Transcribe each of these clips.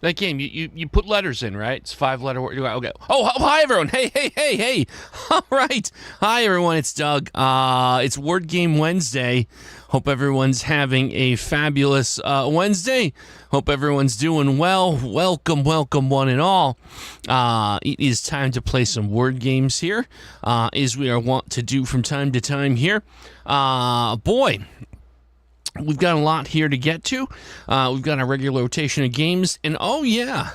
That game, you put letters in, right? It's 5-letter word. Okay. Oh, hi, everyone. Hey. All right. Hi, everyone. It's Doug. It's Word Game Wednesday. Hope everyone's having a fabulous Wednesday. Hope everyone's doing well. Welcome, one and all. It is time to play some word games here, as we are wont to do from time to time here. Boy, we've got a lot here to get to. We've got a regular rotation of games, and oh yeah,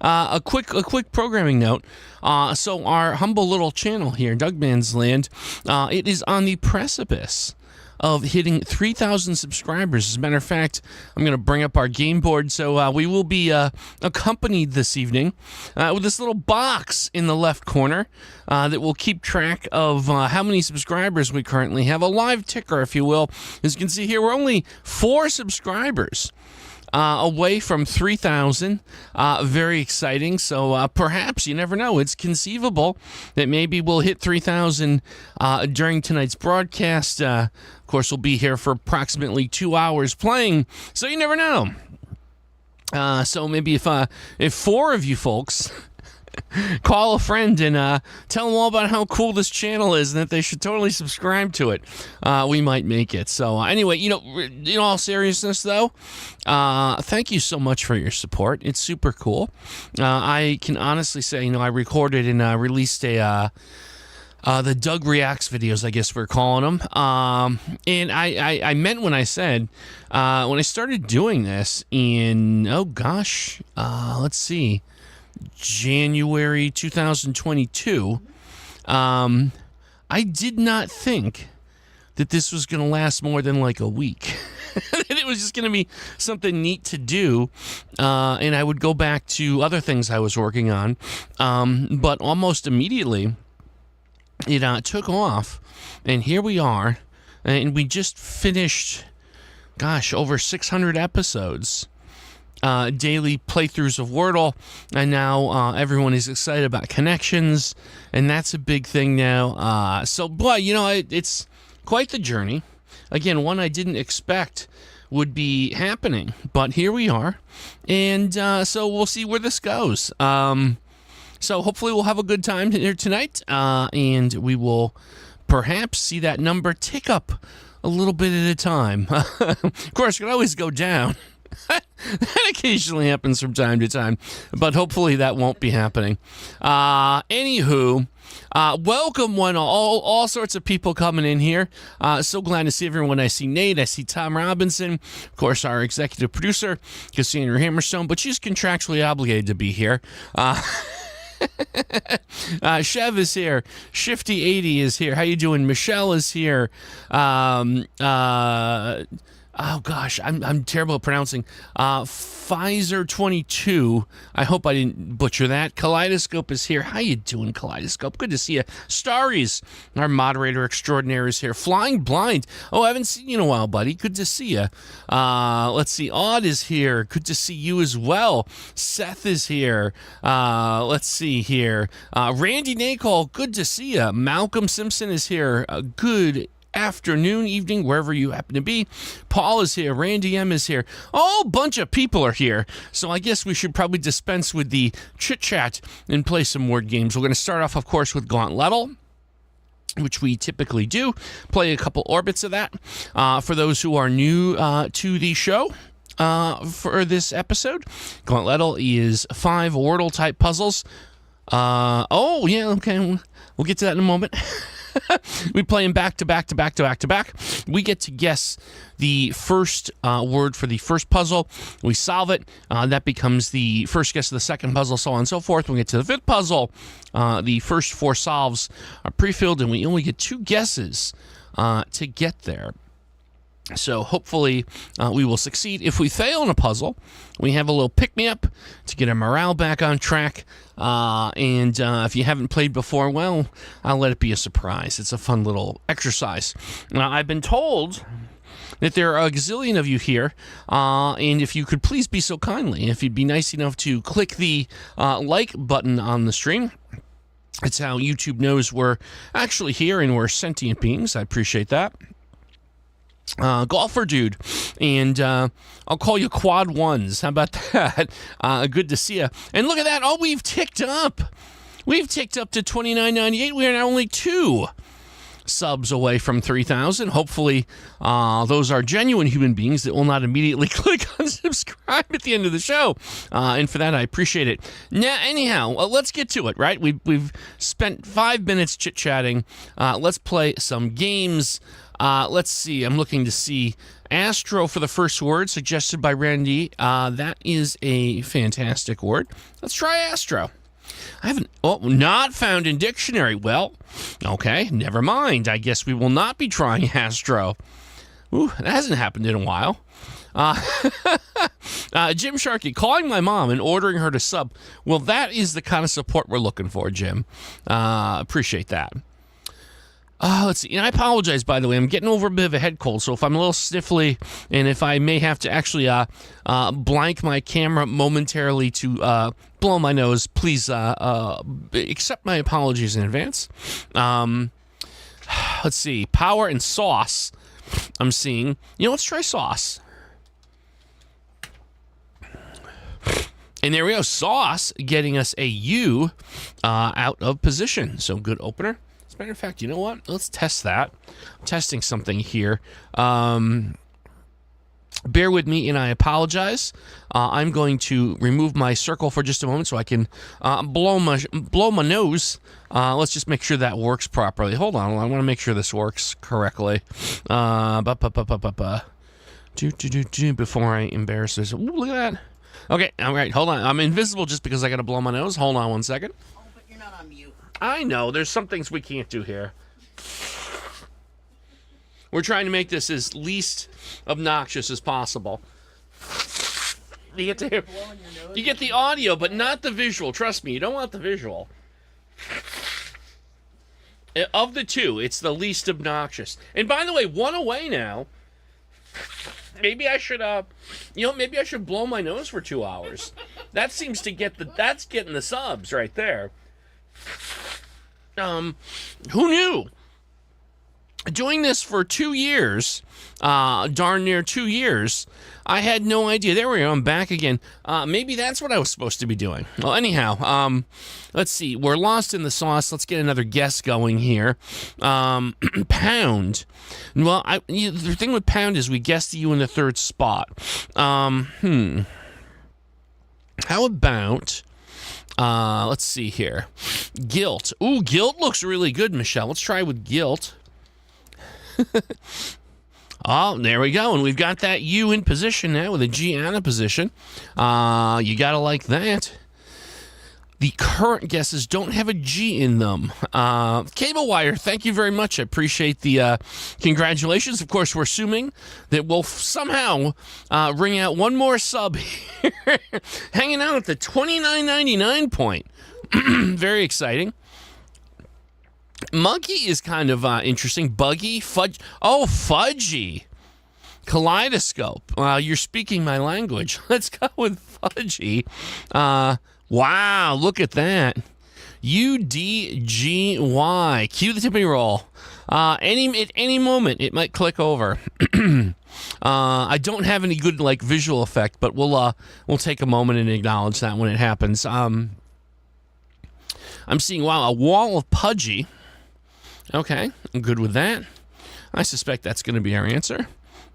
a quick programming note. So our humble little channel here, Dougman's Land, it is on the precipice of hitting 3,000 subscribers. As a matter of fact, I'm going to bring up our game board. So we will be accompanied this evening with this little box in the left corner that will keep track of how many subscribers we currently have. A live ticker, if you will. As you can see here, we're only 4 subscribers away from 3,000. Very exciting. So perhaps, you never know, it's conceivable that maybe we'll hit 3,000 during tonight's broadcast. Of course, we'll be here for approximately 2 hours playing, so you never know. So maybe if 4 of you folks call a friend and tell them all about how cool this channel is and that they should totally subscribe to it, we might make it. So anyway, in all seriousness though, thank you so much for your support. It's super cool. I can honestly say, I recorded and released the Doug Reacts videos, I guess we're calling them. And I meant when I said, when I started doing this in, let's see, January 2022, I did not think that this was going to last more than like a week. It was just going to be something neat to do, and I would go back to other things I was working on, but almost immediately it took off, and here we are, and we just finished, over 600 episodes. Daily playthroughs of Wordle, and now everyone is excited about connections, and that's a big thing now. So, boy, it's quite the journey. Again, one I didn't expect would be happening, but here we are, and so we'll see where this goes. So hopefully we'll have a good time here tonight, and we will perhaps see that number tick up a little bit at a time. Of course, it can always go down. That occasionally happens from time to time, but hopefully that won't be happening. Anywho, welcome all sorts of people coming in here. So glad to see everyone. I see Nate, I see Tom Robinson, of course our executive producer, Cassandra Hammerstone, but she's contractually obligated to be here. Chev is here. Shifty80 is here. How you doing? Michelle is here. Oh gosh, I'm terrible at pronouncing. Pfizer 22. I hope I didn't butcher that. Kaleidoscope is here. How you doing, Kaleidoscope? Good to see you. Starries, our moderator extraordinaire, is here. Flying Blind. Oh, I haven't seen you in a while, buddy. Good to see you. Let's see. Odd is here. Good to see you as well. Seth is here. Let's see here. Randy Nacol. Good to see you. Malcolm Simpson is here. Good afternoon, evening, wherever you happen to be. Paul is here. Randy M is here. A whole bunch of people are here. So I guess we should probably dispense with the chit-chat and play some word games. We're going to start off, of course, with Gauntlettle, which we typically do. Play a couple orbits of that. For those who are new to the show, for this episode, Gauntlettle is 5 Wordle-type puzzles. Oh, yeah, okay. We'll get to that in a moment. We play them back to back to back to back to back. We get to guess the first word for the first puzzle. We solve it. That becomes the first guess of the second puzzle, so on and so forth. When we get to the 5th puzzle, the first 4 solves are pre-filled, and we only get 2 guesses to get there. So hopefully we will succeed. If we fail in a puzzle, we have a little pick-me-up to get our morale back on track. And if you haven't played before, well, I'll let it be a surprise. It's a fun little exercise. Now, I've been told that there are a gazillion of you here, and if you could please be so kindly, if you'd be nice enough to click the like button on the stream. It's how YouTube knows we're actually here and we're sentient beings. I appreciate that. golfer dude, and I'll call you Quad Ones. How about that? Good to see you. And look at that. Oh, we've ticked up. We've ticked up to $29.98. We are now only 2 subs away from 3,000. Hopefully, those are genuine human beings that will not immediately click on subscribe at the end of the show. And for that, I appreciate it. Now, anyhow, let's get to it, right? We've spent 5 minutes chit-chatting. Let's play some games. Let's see. I'm looking to see Astro for the first word suggested by Randy. That is a fantastic word. Let's try Astro. I haven't, not found in dictionary. Well, okay, never mind. I guess we will not be trying Astro. Ooh, that hasn't happened in a while. Jim Sharkey, calling my mom and ordering her to sub. Well, that is the kind of support we're looking for, Jim. Appreciate that. Let's see. And I apologize, by the way. I'm getting over a bit of a head cold, so if I'm a little sniffly and if I may have to actually blank my camera momentarily to blow my nose, please accept my apologies in advance. Let's see. Power and sauce. I'm seeing. Let's try sauce. And there we go. Sauce getting us a U out of position. So good opener. As a matter of fact, you know what? Let's test that. I'm testing something here. Bear with me, and I apologize. I'm going to remove my circle for just a moment so I can blow my nose. Let's just make sure that works properly. Hold on. I want to make sure this works correctly. Before I embarrass this. Ooh, look at that. Okay, all right. Hold on. I'm invisible just because I got to blow my nose. Hold on one second. Oh, but you're not on mute. I know. There's some things we can't do here. We're trying to make this as least obnoxious as possible. You get to hear, you get the audio, but not the visual. Trust me, you don't want the visual. Of the two, it's the least obnoxious. And by the way, one away now. Maybe I should, maybe I should blow my nose for 2 hours. That seems to get that's getting the subs right there. Who knew? Doing this for 2 years, darn near 2 years, I had no idea. There we go, I'm back again. Maybe that's what I was supposed to be doing. Well, anyhow, let's see. We're lost in the sauce. Let's get another guess going here. Pound. Well, the thing with pound is we guessed you in the third spot. How about... let's see here. Guilt. Ooh, guilt looks really good, Michelle. Let's try with guilt. Oh, there we go. And we've got that U in position now with a G out of position. You got to like that. The current guesses don't have a G in them. Cable Wire, thank you very much. I appreciate the congratulations. Of course, we're assuming that we'll somehow ring out one more sub here. Hanging out at the $29.99 point. Very exciting. Monkey is kind of interesting. Buggy, fudge. Oh, fudgy. Kaleidoscope. You're speaking my language. Let's go with fudgy. Wow, look at that. UDGY. Cue the tipping roll. At any moment, it might click over. I don't have any good visual effect, but we'll take a moment and acknowledge that when it happens. I'm seeing a wall of pudgy. Okay, I'm good with that. I suspect that's going to be our answer.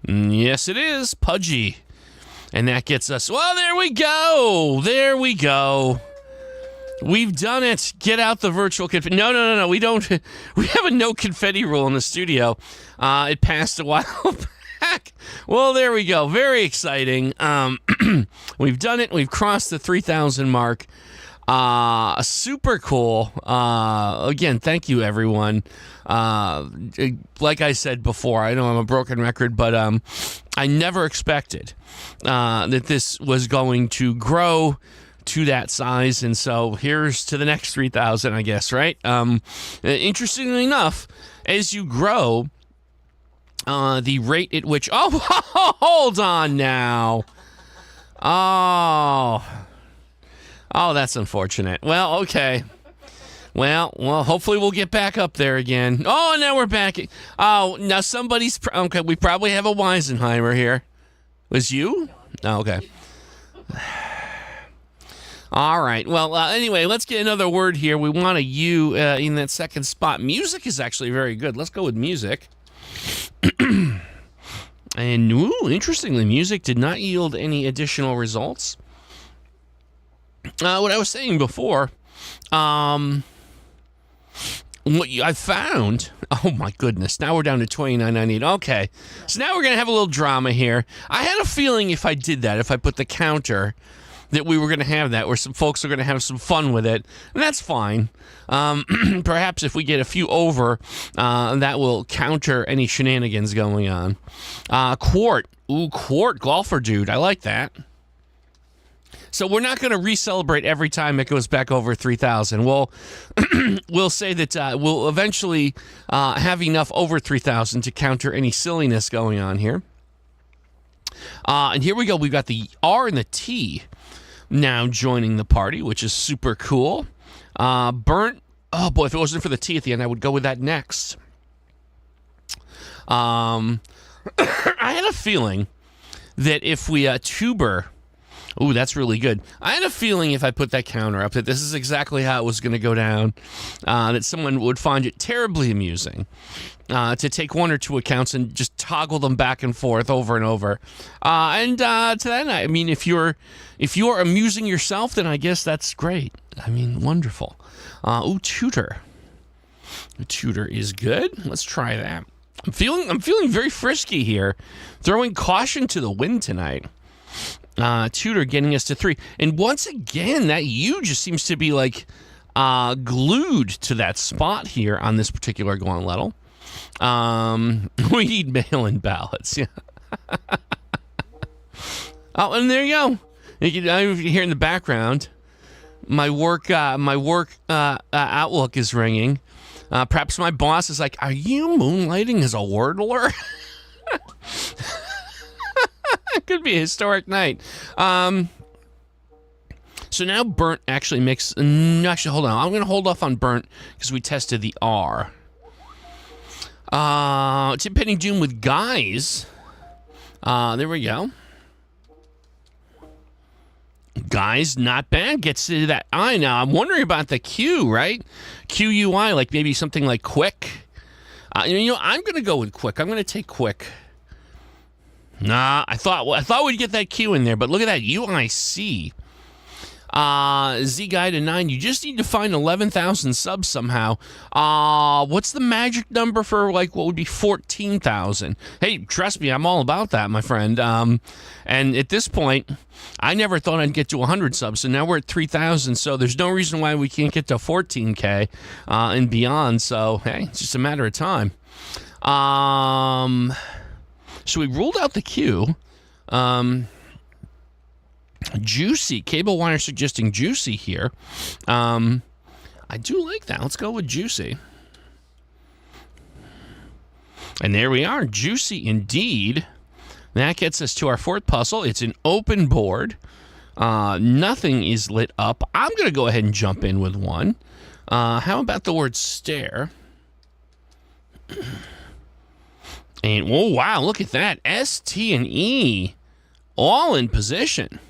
Yes, it is. Pudgy. And that gets us... Well, there we go. There we go. We've done it. Get out the virtual confetti. No. We don't... We have a no confetti rule in the studio. It passed a while back. Well, there we go. Very exciting. We've done it. We've crossed the 3,000 mark. Super cool. Again, thank you, everyone. Like I said before, I know I'm a broken record, but I never expected that this was going to grow to that size, and so here's to the next 3,000, I guess, right? Interestingly enough, as you grow, the rate at which... Oh, hold on now. Oh, that's unfortunate. Well, okay. Well, hopefully we'll get back up there again. Oh, now we're back. Oh, now somebody's... Okay, we probably have a Weisenheimer here. Was you? Oh, okay. All right. Well, anyway, let's get another word here. We want a U in that second spot. Music is actually very good. Let's go with music. And, ooh, interestingly, music did not yield any additional results. What I was saying before, what I found, oh my goodness, now we're down to 29.98. Okay, so now we're going to have a little drama here. I had a feeling if I did that, if I put the counter, that we were going to have that, where some folks are going to have some fun with it, and that's fine. Perhaps if we get a few over, that will counter any shenanigans going on. Quart. Ooh, quart, golfer dude. I like that. So we're not going to re-celebrate every time it goes back over 3,000. We'll say that we'll eventually have enough over 3,000 to counter any silliness going on here. And here we go. We've got the R and the T now joining the party, which is super cool. Burnt. Oh, boy, if it wasn't for the T at the end, I would go with that next. I had a feeling that if we tuber... Ooh, that's really good. I had a feeling if I put that counter up that this is exactly how it was going to go down, that someone would find it terribly amusing to take one or two accounts and just toggle them back and forth over and over. To that end, I mean, if you're amusing yourself, then I guess that's great. I mean, wonderful. Ooh, tutor. Tutor is good. Let's try that. I'm feeling very frisky here, throwing caution to the wind tonight. Tutor getting us to 3. And once again, that U just seems to be like glued to that spot here on this particular Gauntlettle. We need mail-in ballots. Yeah. Oh, and there you go. I'm here in the background. My work Outlook is ringing. Perhaps my boss is like, "Are you moonlighting as a Wordler?" It could be a historic night. So now burnt actually makes... Actually, hold on. I'm going to hold off on burnt because we tested the R. It's impending doom with guys. There we go. Guys, not bad. Gets to that I now. I'm wondering about the Q, right? QUI, like maybe something like quick. I'm going to go with quick. I'm going to take quick. Nah, I thought we'd get that Q in there, but look at that UIC. Z Guy to 9. You just need to find 11,000 subs somehow. What's the magic number for like what would be 14,000? Hey, trust me, I'm all about that, my friend. And at this point, I never thought I'd get to 100 subs, so now we're at 3,000. So there's no reason why we can't get to 14K and beyond. So hey, it's just a matter of time. So we ruled out the Q. Juicy. Cable wire suggesting juicy here. I do like that. Let's go with juicy. And there we are. Juicy indeed. That gets us to our fourth puzzle. It's an open board. Nothing is lit up. I'm going to go ahead and jump in with one. How about the word stare? And, oh, wow, look at that. S, T, and E all in position.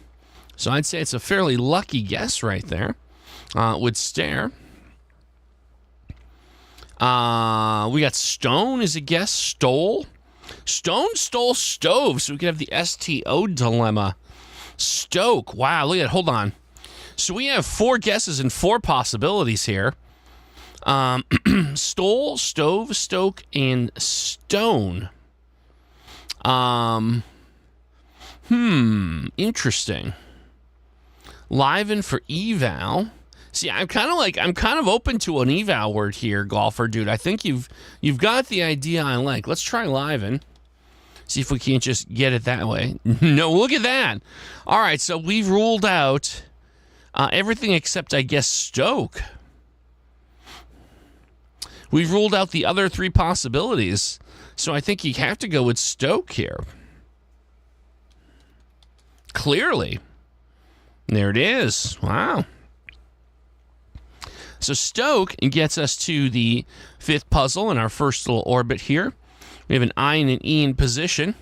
So I'd say it's a fairly lucky guess right there with stare. We got stone as a guess. Stole. Stone stole stove. So we could have the STO dilemma. Stoke. Wow, look at it. Hold on. So we have 4 guesses and 4 possibilities here. Stole, stove, stoke, and stone. Interesting. Liven for eval. See, I'm kind of open to an eval word here, golfer dude. I think you've got the idea I like. Let's try liven. See if we can't just get it that way. No, look at that. All right, so we've ruled out everything except, I guess, stoke. We've ruled out the other 3 possibilities, so I think you have to go with stoke here. Clearly. There it is. Wow. So Stoke gets us to the 5th puzzle in our first little orbit here. We have an I and an E in position,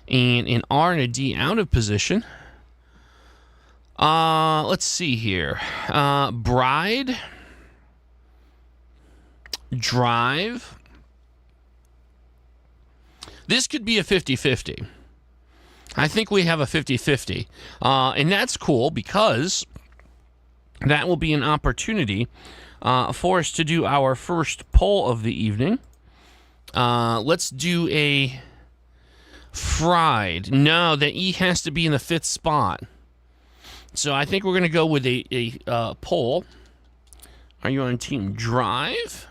and an R and a D out of position. Let's see here. Bride, drive. This could be a 50-50. I think we have a 50-50. And that's cool because that will be an opportunity for us to do our first poll of the evening. Let's do a fried. No, the E has to be in the 5th spot. So I think we're going to go with a poll. Are you on team drive?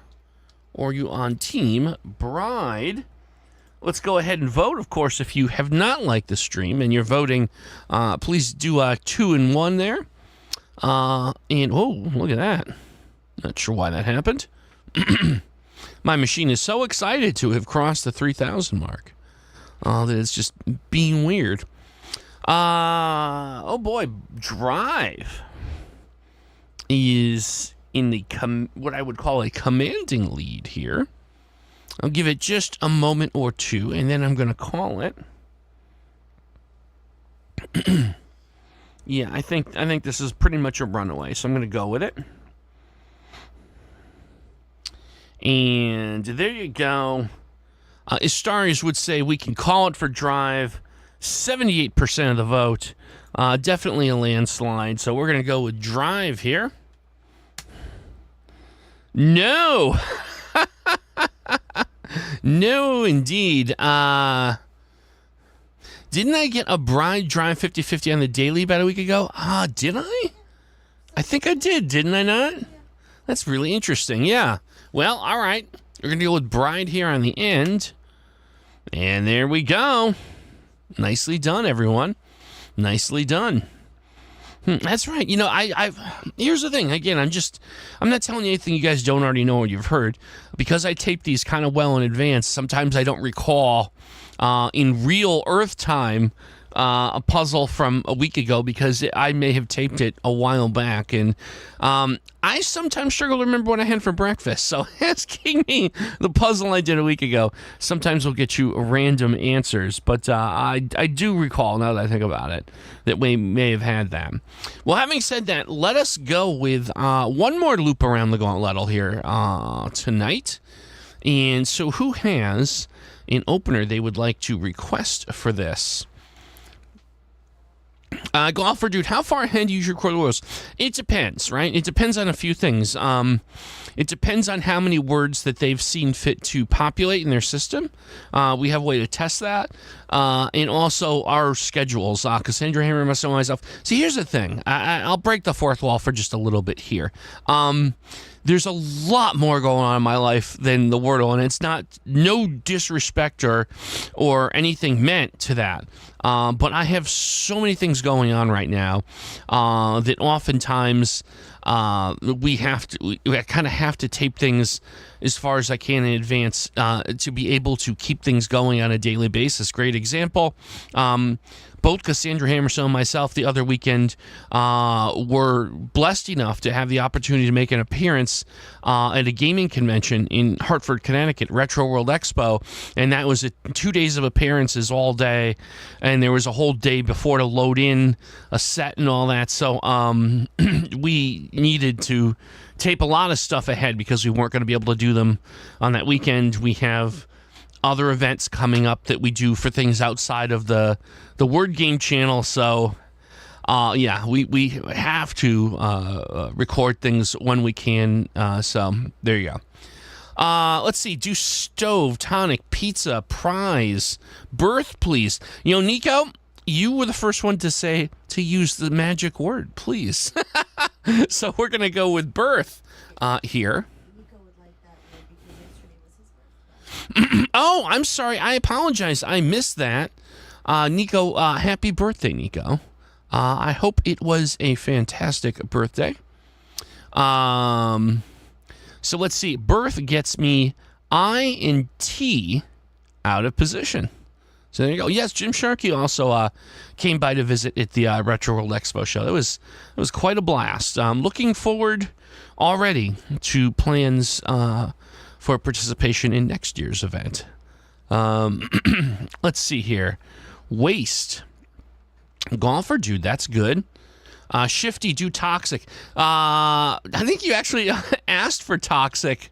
Or are you on team bride? Let's go ahead and vote. Of course, if you have not liked the stream and you're voting, please do 2 and 1 there. And, oh, look at that. Not sure why that happened. My machine is so excited to have crossed the 3,000 mark that it's just being weird. Oh boy, drive is in the what I would call a commanding lead here. I'll give it just a moment or two, and then I'm going to call it. Yeah, I think this is pretty much a runaway, so I'm going to go with it. And there you go. Istarius would say we can call it for drive. 78% of the vote. Definitely a landslide. So we're going to go with drive here. No. No, indeed. Didn't I get a bride drive 50-50 on the daily about a week ago? Did I? I think I did. Didn't I not? That's really interesting. Yeah. Well, all right. We're going to go with bride here on the end. And there we go. Nicely done, everyone. Nicely done. That's right. You know, here's the thing. Again, I'm not telling you anything you guys don't already know or you've heard. Because I tape these kind of well in advance, sometimes I don't recall in real Earth time a puzzle from a week ago because I may have taped it a while back. And I sometimes struggle to remember what I had for breakfast. So asking me the puzzle I did a week ago sometimes will get you random answers. But I do recall, now that I think about it, that we may have had that. Well, having said that, let us go with one more loop around the Gauntlettle here tonight. And so who has an opener they would like to request for this? Golfer Dude, how far ahead do you use your quordle rules? It depends, right? It depends on a few things. It depends on how many words that they've seen fit to populate in their system. We have a way to test that. And also our schedules. Cassandra Hammer, myself. See, here's the thing. I'll break the fourth wall for just a little bit here. There's a lot more going on in my life than the Wordle, and it's not no disrespect or anything meant to that. But I have so many things going on right now that oftentimes we kind of have to tape things as far as I can in advance to be able to keep things going on a daily basis. Great example. Both Cassandra Hammerstone and myself the other weekend were blessed enough to have the opportunity to make an appearance at a gaming convention in Hartford, Connecticut, Retro World Expo, and that was 2 days of appearances all day, and there was a whole day before to load in a set and all that, so we needed to tape a lot of stuff ahead because we weren't going to be able to do them on that weekend. We have other events coming up that we do for things outside of the Word Game channel, so yeah, we have to record things when we can, so there you go. Let's see, do stove, tonic, pizza, prize, birth, please. You know, Nico, you were the first one to say to use the magic word, please. So we're going to go with birth here. Oh, I'm sorry. I apologize. I missed that. Nico, happy birthday, Nico. I hope it was a fantastic birthday. So let's see. Birth gets me I and T out of position. So there you go. Yes, Jim Sharkey also came by to visit at the Retro World Expo show. It was quite a blast. Looking forward already to plans for participation in next year's event. Let's see here. Waste. Golfer, dude, that's good. Shifty, do toxic. I think you actually asked for toxic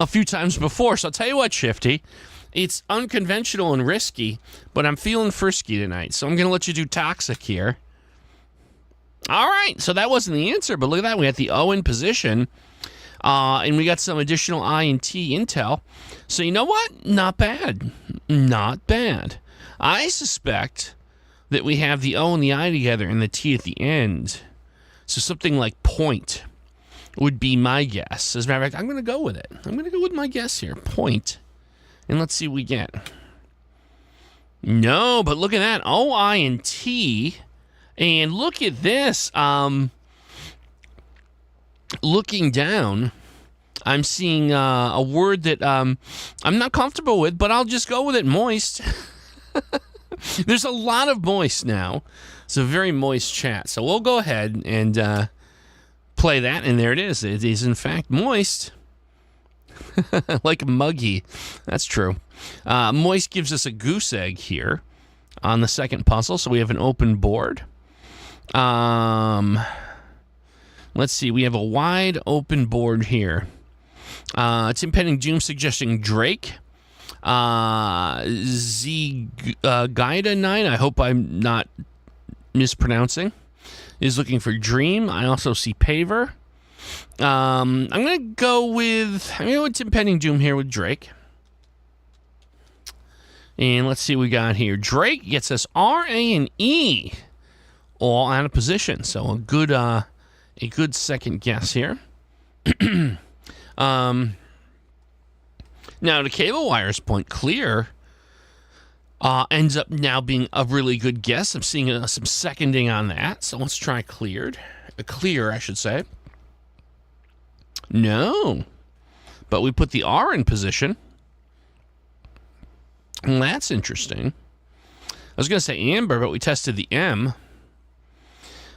a few times before, so I'll tell you what, Shifty. It's unconventional and risky, but I'm feeling frisky tonight, so I'm going to let you do toxic here. All right, so that wasn't the answer, but look at that. We had the O in position, and we got some additional I and T intel. So you know what? Not bad. Not bad. I suspect that we have the O and the I together and the T at the end. So something like point would be my guess. As a matter of fact, I'm going to go with it. I'm going to go with my guess here. Point. And let's see what we get. No, but look at that. O, I, and T. And look at this. Looking down, I'm seeing a word that I'm not comfortable with, but I'll just go with it. Moist. There's a lot of moist now. It's a very moist chat. So we'll go ahead and play that. And there it is. It is, in fact, moist. Like muggy. That's true. Moist gives us a goose egg here on the second puzzle. So we have an open board. Let's see. We have a wide open board here. It's Impending Doom suggesting Drake. Gaida 9, I hope I'm not mispronouncing, is looking for Dream. I also see Paver. I'm going to go with Impending Doom here with Drake. And let's see what we got here. Drake gets us R, A, and E all out of position. So a good second guess here. Now, to Cable Wire's point, clear ends up now being a really good guess. I'm seeing some seconding on that. So let's try cleared. Clear, I should say. No. But we put the R in position. And that's interesting. I was going to say Amber, but we tested the M.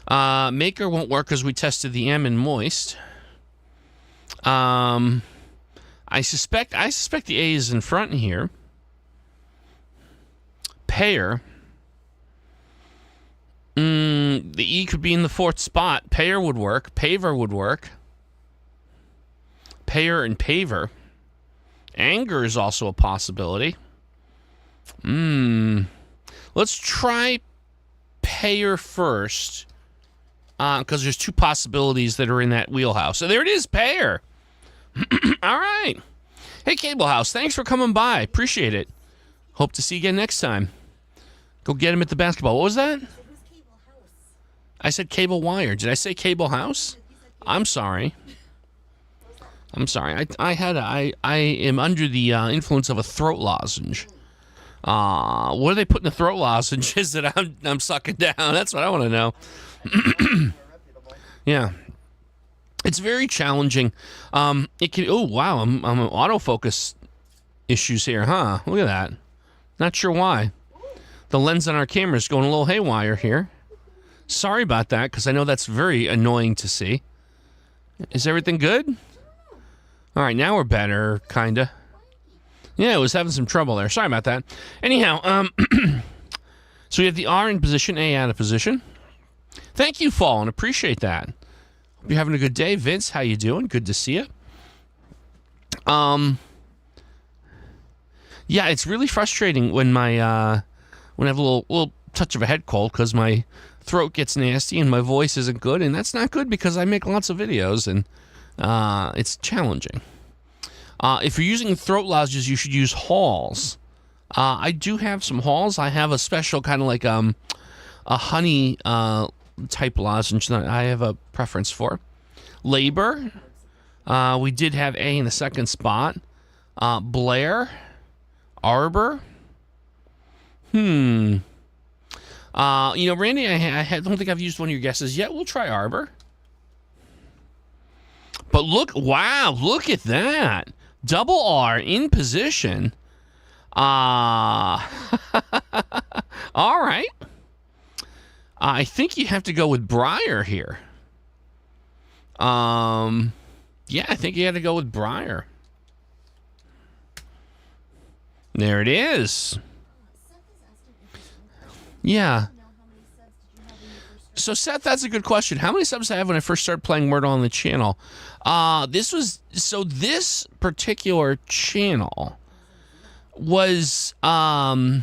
Maker won't work because we tested the M in Moist. I suspect the A is in front here. Payer. The E could be in the fourth spot. Payer would work. Paver would work. Payer and Paver. Anger is also a possibility. Let's try Payer first. Because there's two possibilities that are in that wheelhouse. So there it is, Payer. All right. Hey, Cable House, thanks for coming by. Appreciate it. Hope to see you again next time. Go get him at the basketball. What was that? I said Cable Wire. Did I say Cable House? I'm sorry. I am under the influence of a throat lozenge. What do they put in the throat lozenges that I'm sucking down? That's what I want to know. Yeah. It's very challenging. It can. Oh wow, I'm autofocus issues here, huh? Look at that. Not sure why. The lens on our camera is going a little haywire here. Sorry about that, because I know that's very annoying to see. Is everything good? All right, now we're better, kinda. Yeah, it was having some trouble there. Sorry about that. Anyhow, so we have the R in position, A out of position. Thank you, Fallen. Appreciate that. Hope you're having a good day. Vince, how you doing? Good to see you. Yeah, it's really frustrating when when I have a little touch of a head cold because my throat gets nasty and my voice isn't good, and that's not good because I make lots of videos and it's challenging. If you're using throat lozenges, you should use Halls. I do have some Halls. I have a special kind of like a honey type lozenge that I have a preference for. Labor. We did have A in the second spot. Blair. Arbor. You know, Randy, I don't think I've used one of your guesses yet. We'll try Arbor. But look, wow, look at that. Double R in position. All right. I think you have to go with Briar here. Yeah, I think you had to go with Briar. There it is. Yeah. So, Seth, that's a good question. How many subs did I have when I first started playing Wordle on the channel? This particular channel was, I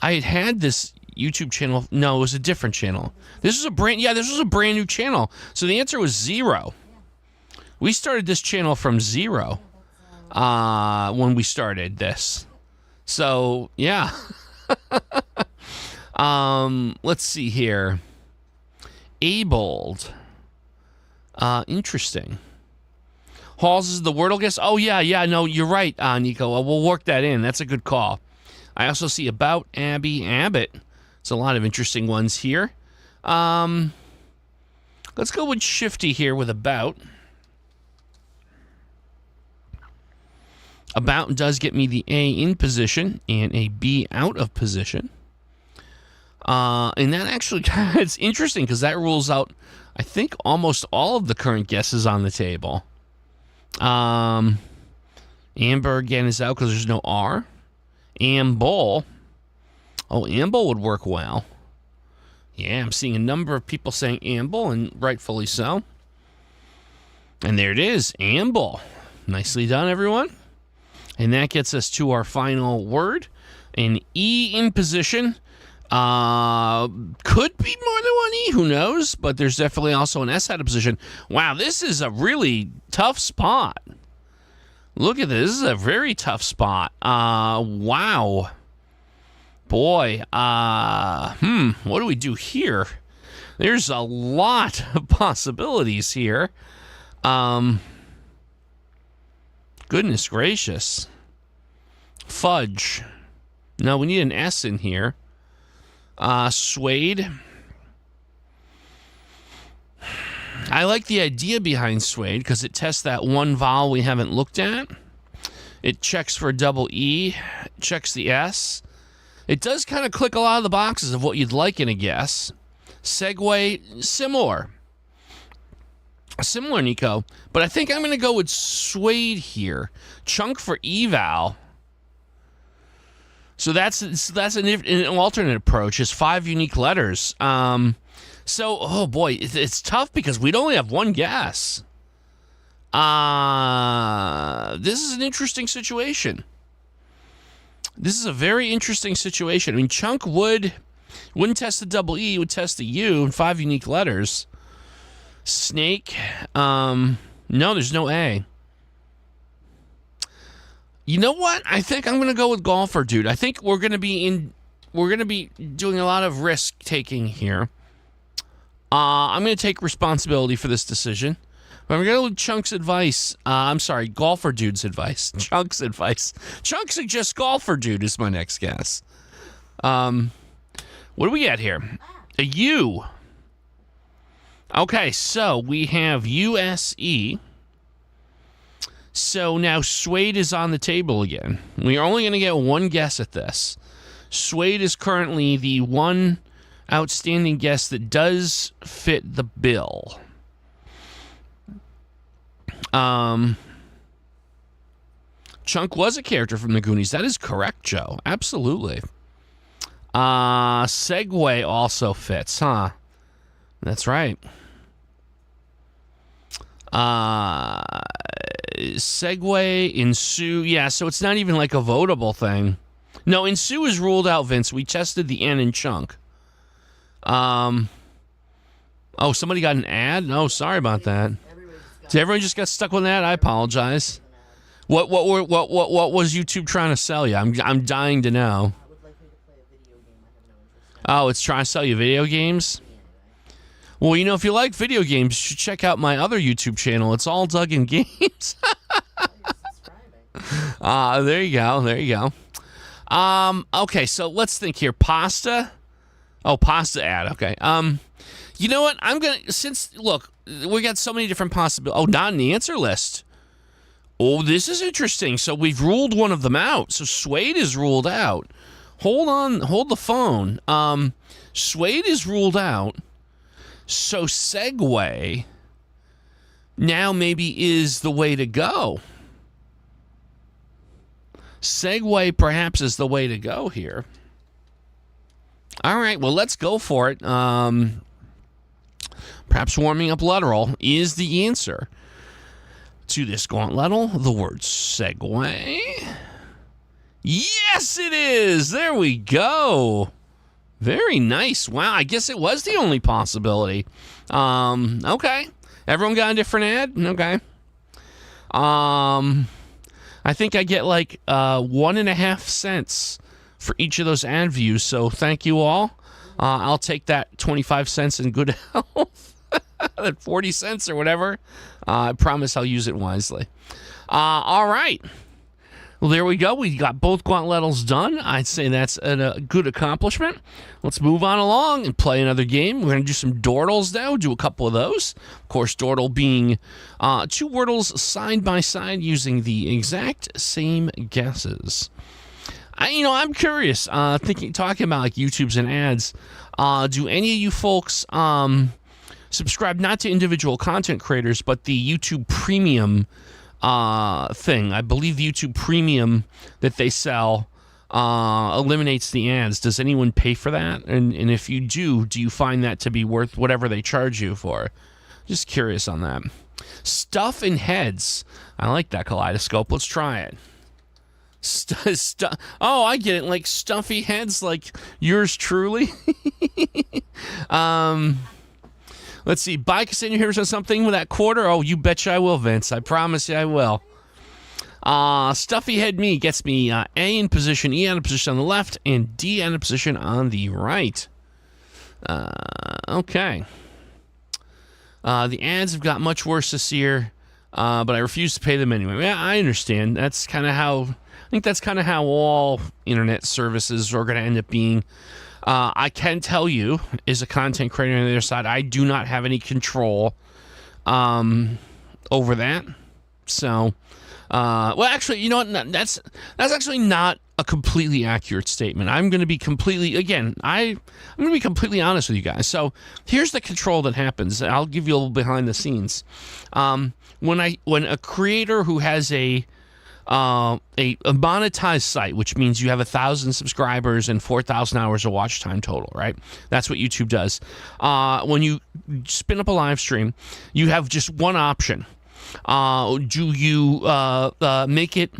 had this YouTube channel. No, it was a different channel. This was a brand new channel. So the answer was 0. We started this channel from 0 when we started this. So, yeah. Let's see here. Abled. Interesting. Halls is the Wordle guess. Oh, yeah, no, you're right, Nico. We'll work that in. That's a good call. I also see About, Abby, Abbott. It's a lot of interesting ones here. Let's go with Shifty here with About. About does get me the A in position and a B out of position. And that actually, it's interesting because that rules out, I think, almost all of the current guesses on the table. Amber again is out because there's no R. Amble. Oh, Amble would work well. Yeah, I'm seeing a number of people saying Amble, and rightfully so. And there it is, Amble. Nicely done, everyone. And that gets us to our final word. An E in position. Could be more than one E, who knows? But there's definitely also an S out of position. Wow, this is a really tough spot. Look at this. This is a very tough spot. Wow. Boy. What do we do here? There's a lot of possibilities here. Goodness gracious. Fudge. No, we need an S in here. Suede. I like the idea behind suede because it tests that one vowel we haven't looked at. It checks for a double E, checks the S. It does kind of click a lot of the boxes of what you'd like in a guess. Segway, similar. Similar, Nico. But I think I'm going to go with suede here. Chunk for eval. So that's an alternate approach. It's 5 unique letters. So, oh boy, it's tough because we'd only have one guess. This is an interesting situation. This is a very interesting situation. I mean, Chunk wouldn't test the double E, would test the U in 5 unique letters. Snake, no, there's no A. You know what? I think I'm going to go with Golfer Dude. I think we're going to be doing a lot of risk taking here. I'm going to take responsibility for this decision. But I'm going to go with Chunk's advice. I'm sorry, Golfer Dude's advice. Chunk's advice. Chunk suggests Golfer Dude is my next guess. What do we get here? A U. Okay, so we have USE. So now suede is on the table again. We are only going to get one guess at this. Suede is currently the one outstanding guess that does fit the bill. Chunk was a character from the Goonies. That is correct, Joe. Absolutely. Segway also fits, huh? That's right. Segway, ensue. Yeah, so it's not even like a votable thing. No, ensue is ruled out, Vince. We tested the N in Chunk. Oh, somebody got an ad? No, sorry about that. Did everyone just get stuck with that? I apologize. What was YouTube trying to sell you? I'm dying to know. Oh, it's trying to sell you video games? Well, you know, if you like video games, you should check out my other YouTube channel. It's all Doug in Games. There you go. There you go. Okay, so let's think here. Pasta. Oh, pasta ad. Okay. You know what? Look, we got so many different possibilities. Oh, not in the answer list. Oh, this is interesting. So we've ruled one of them out. So suede is ruled out. hold on, hold the phone. Suede is ruled out, so segue now maybe is the way to go. Segue perhaps is the way to go here. All right, well, let's go for it. Perhaps warming up Letteral is the answer to this Gauntlettle. The word segue. Yes, it is. There we go. Very nice. Wow, I guess it was the only possibility. Okay. Everyone got a different ad? Okay. I think I get like 1.5 cents for each of those ad views, so thank you all. I'll take that 25 cents in good health. That 40 cents or whatever. I promise I'll use it wisely. All right. Well, there we go. We got both Gauntlettles done. I'd say that's a good accomplishment. Let's move on along and play another game. We're going to do some Dordles now, do a couple of those. Of course, Dordle being two Wordles side by side using the exact same guesses. I'm curious, talking about like YouTubes and ads. Do any of you folks subscribe not to individual content creators, but the YouTube Premium thing? I believe the YouTube Premium that they sell eliminates the ads. Does anyone pay for that? And if you do you find that to be worth whatever they charge you for? Just curious on that. Stuff and heads. I like that kaleidoscope. Let's try it. Oh, I get it. Like stuffy heads, like yours truly. Let's see. Buy Cassandra here or something with that quarter. Oh, you betcha I will, Vince. I promise you I will. Stuffy head me gets me A in position, E out of position on the left, and D out of position on the right. Okay. The ads have got much worse this year, but I refuse to pay them anyway. Yeah, I understand. That's kind of how. I think that's kind of how all internet services are going to end up being. I can tell you, as a content creator on the other side, I do not have any control over that. So, well, actually, you know what? That's actually not a completely accurate statement. I'm going to be completely, again, I'm going to be completely honest with you guys. So here's the control that happens. I'll give you a little behind the scenes. When a creator who has a monetized site, which means you have 1,000 subscribers and 4,000 hours of watch time total, right? That's what YouTube does. When you spin up a live stream, you have just one option. Do you make it?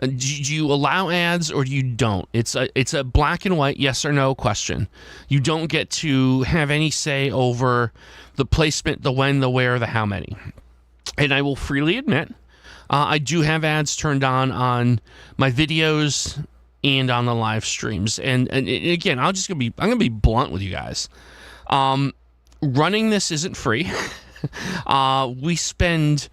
Do you allow ads or do you don't? It's a black and white yes or no question. You don't get to have any say over the placement, the when, the where, the how many. And I will freely admit, I do have ads turned on my videos and on the live streams. And again, I'm gonna be blunt with you guys. Running this isn't free. We spend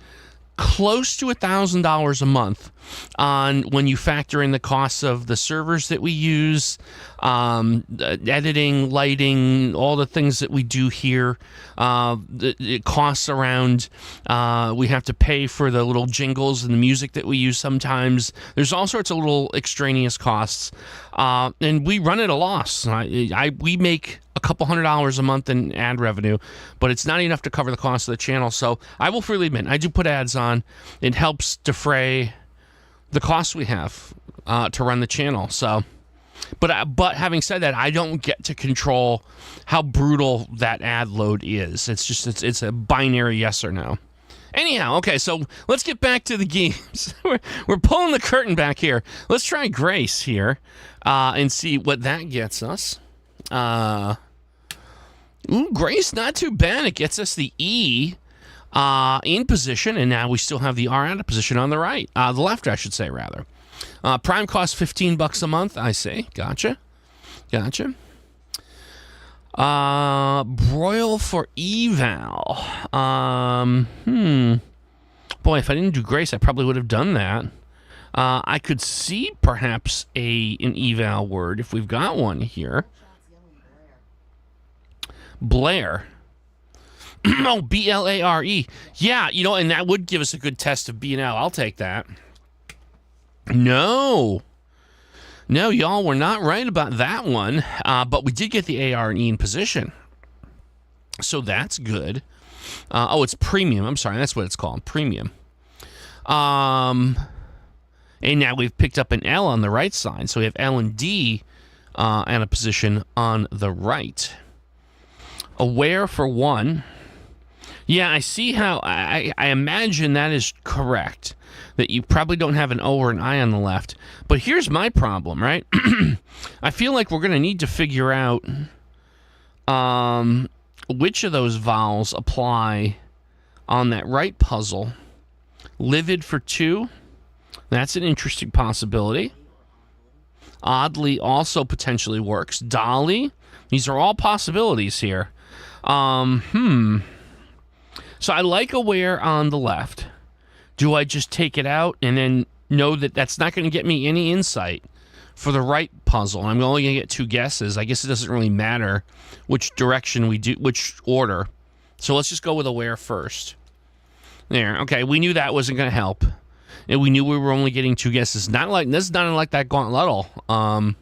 close to $1,000 a month on when you factor in the costs of the servers that we use, editing, lighting, all the things that we do here. It costs around, we have to pay for the little jingles and the music that we use sometimes. There's all sorts of little extraneous costs. And we run at a loss. We make a couple $100 a month in ad revenue, but it's not enough to cover the cost of the channel. So I will freely admit, I do put ads on. It helps defray the costs we have to run the channel. So, but having said that, I don't get to control how brutal that ad load is. It's just it's a binary yes or no. Anyhow, okay, so let's get back to the games. We're pulling the curtain back here. Let's try Grace here and see what that gets us. Grace, not too bad. It gets us the E in position, and now we still have the R out of position on the right. The left, I should say, rather. Prime costs $15 a month, I say. Gotcha. Broil for eval. Boy, if I didn't do Grace, I probably would have done that. I could see perhaps an eval word if we've got one here. Blair. Oh, B-L-A-R-E. Yeah, and that would give us a good test of B and L. I'll take that. No. No, y'all were not right about that one, but we did get the A, R, and E in position. So that's good. Oh, it's premium. I'm sorry, that's what it's called, premium. And now we've picked up an L on the right side, so we have L and D and a position on the right. Aware for 1. Yeah, I see how, I imagine that is correct, that you probably don't have an O or an I on the left. But here's my problem, right? I feel like we're going to need to figure out which of those vowels apply on that right puzzle. Livid for 2. That's an interesting possibility. Oddly also potentially works. Dolly. These are all possibilities here. So I like aware on the left. Do I just take it out and then know that that's not going to get me any insight for the right puzzle? I'm only going to get 2 guesses. I guess it doesn't really matter which direction we do, which order. So let's just go with aware first. There. Okay, we knew that wasn't going to help. And we knew we were only getting 2 guesses. Not like this is not like that Gauntlettle.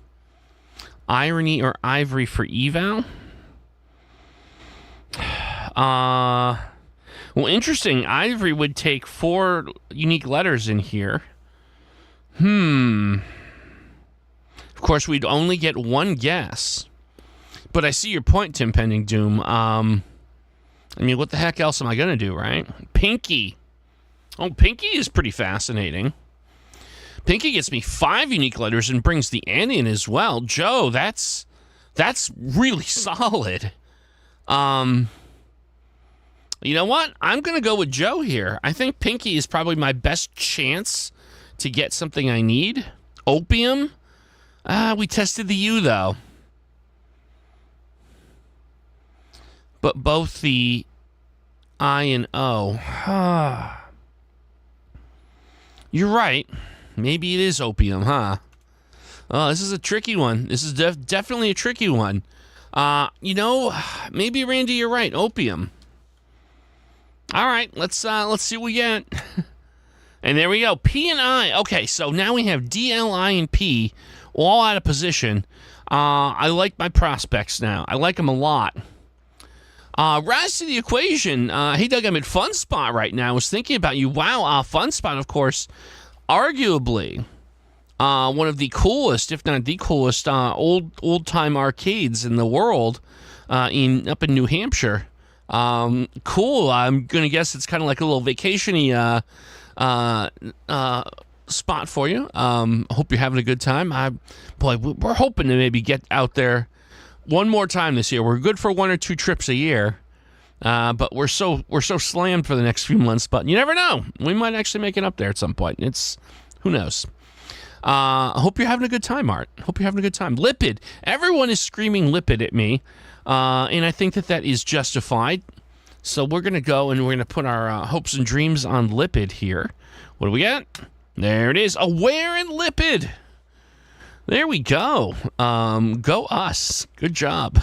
Irony or ivory for eval. Well, interesting. Ivory would take 4 unique letters in here. Of course, we'd only get 1 guess. But I see your point, Tim Pending Doom. I mean, what the heck else am I going to do, right? Pinky. Oh, Pinky is pretty fascinating. Pinky gets me 5 unique letters and brings the N in as well. Joe, that's really solid. You know what? I'm going to go with Joe here. I think Pinky is probably my best chance to get something I need. Opium? We tested the U, though. But both the I and O. You're right. Maybe it is opium, huh? Oh, this is a tricky one. This is definitely a tricky one. You know, maybe, Randy, you're right. Opium. All right, let's see what we get. And there we go. P and I. Okay, so now we have D, L, I, and P all out of position. I like my prospects now. I like them a lot. Rise to the equation. Hey, Doug, I'm at Fun Spot right now. I was thinking about you. Wow, Fun Spot, of course, arguably one of the coolest, if not the coolest, old-time arcades in the world up in New Hampshire. Cool. I'm going to guess it's kind of like a little vacation-y spot for you. Hope you're having a good time. Boy, we're hoping to maybe get out there one more time this year. We're good for 1 or 2 trips a year, but we're so slammed for the next few months. But you never know. We might actually make it up there at some point. Who knows? I hope you're having a good time, Art. Hope you're having a good time. Lipid. Everyone is screaming lipid at me, and I think that is justified. So we're going to go and we're going to put our hopes and dreams on lipid here. What do we got? There it is. Aware and lipid. There we go. Go us. Good job.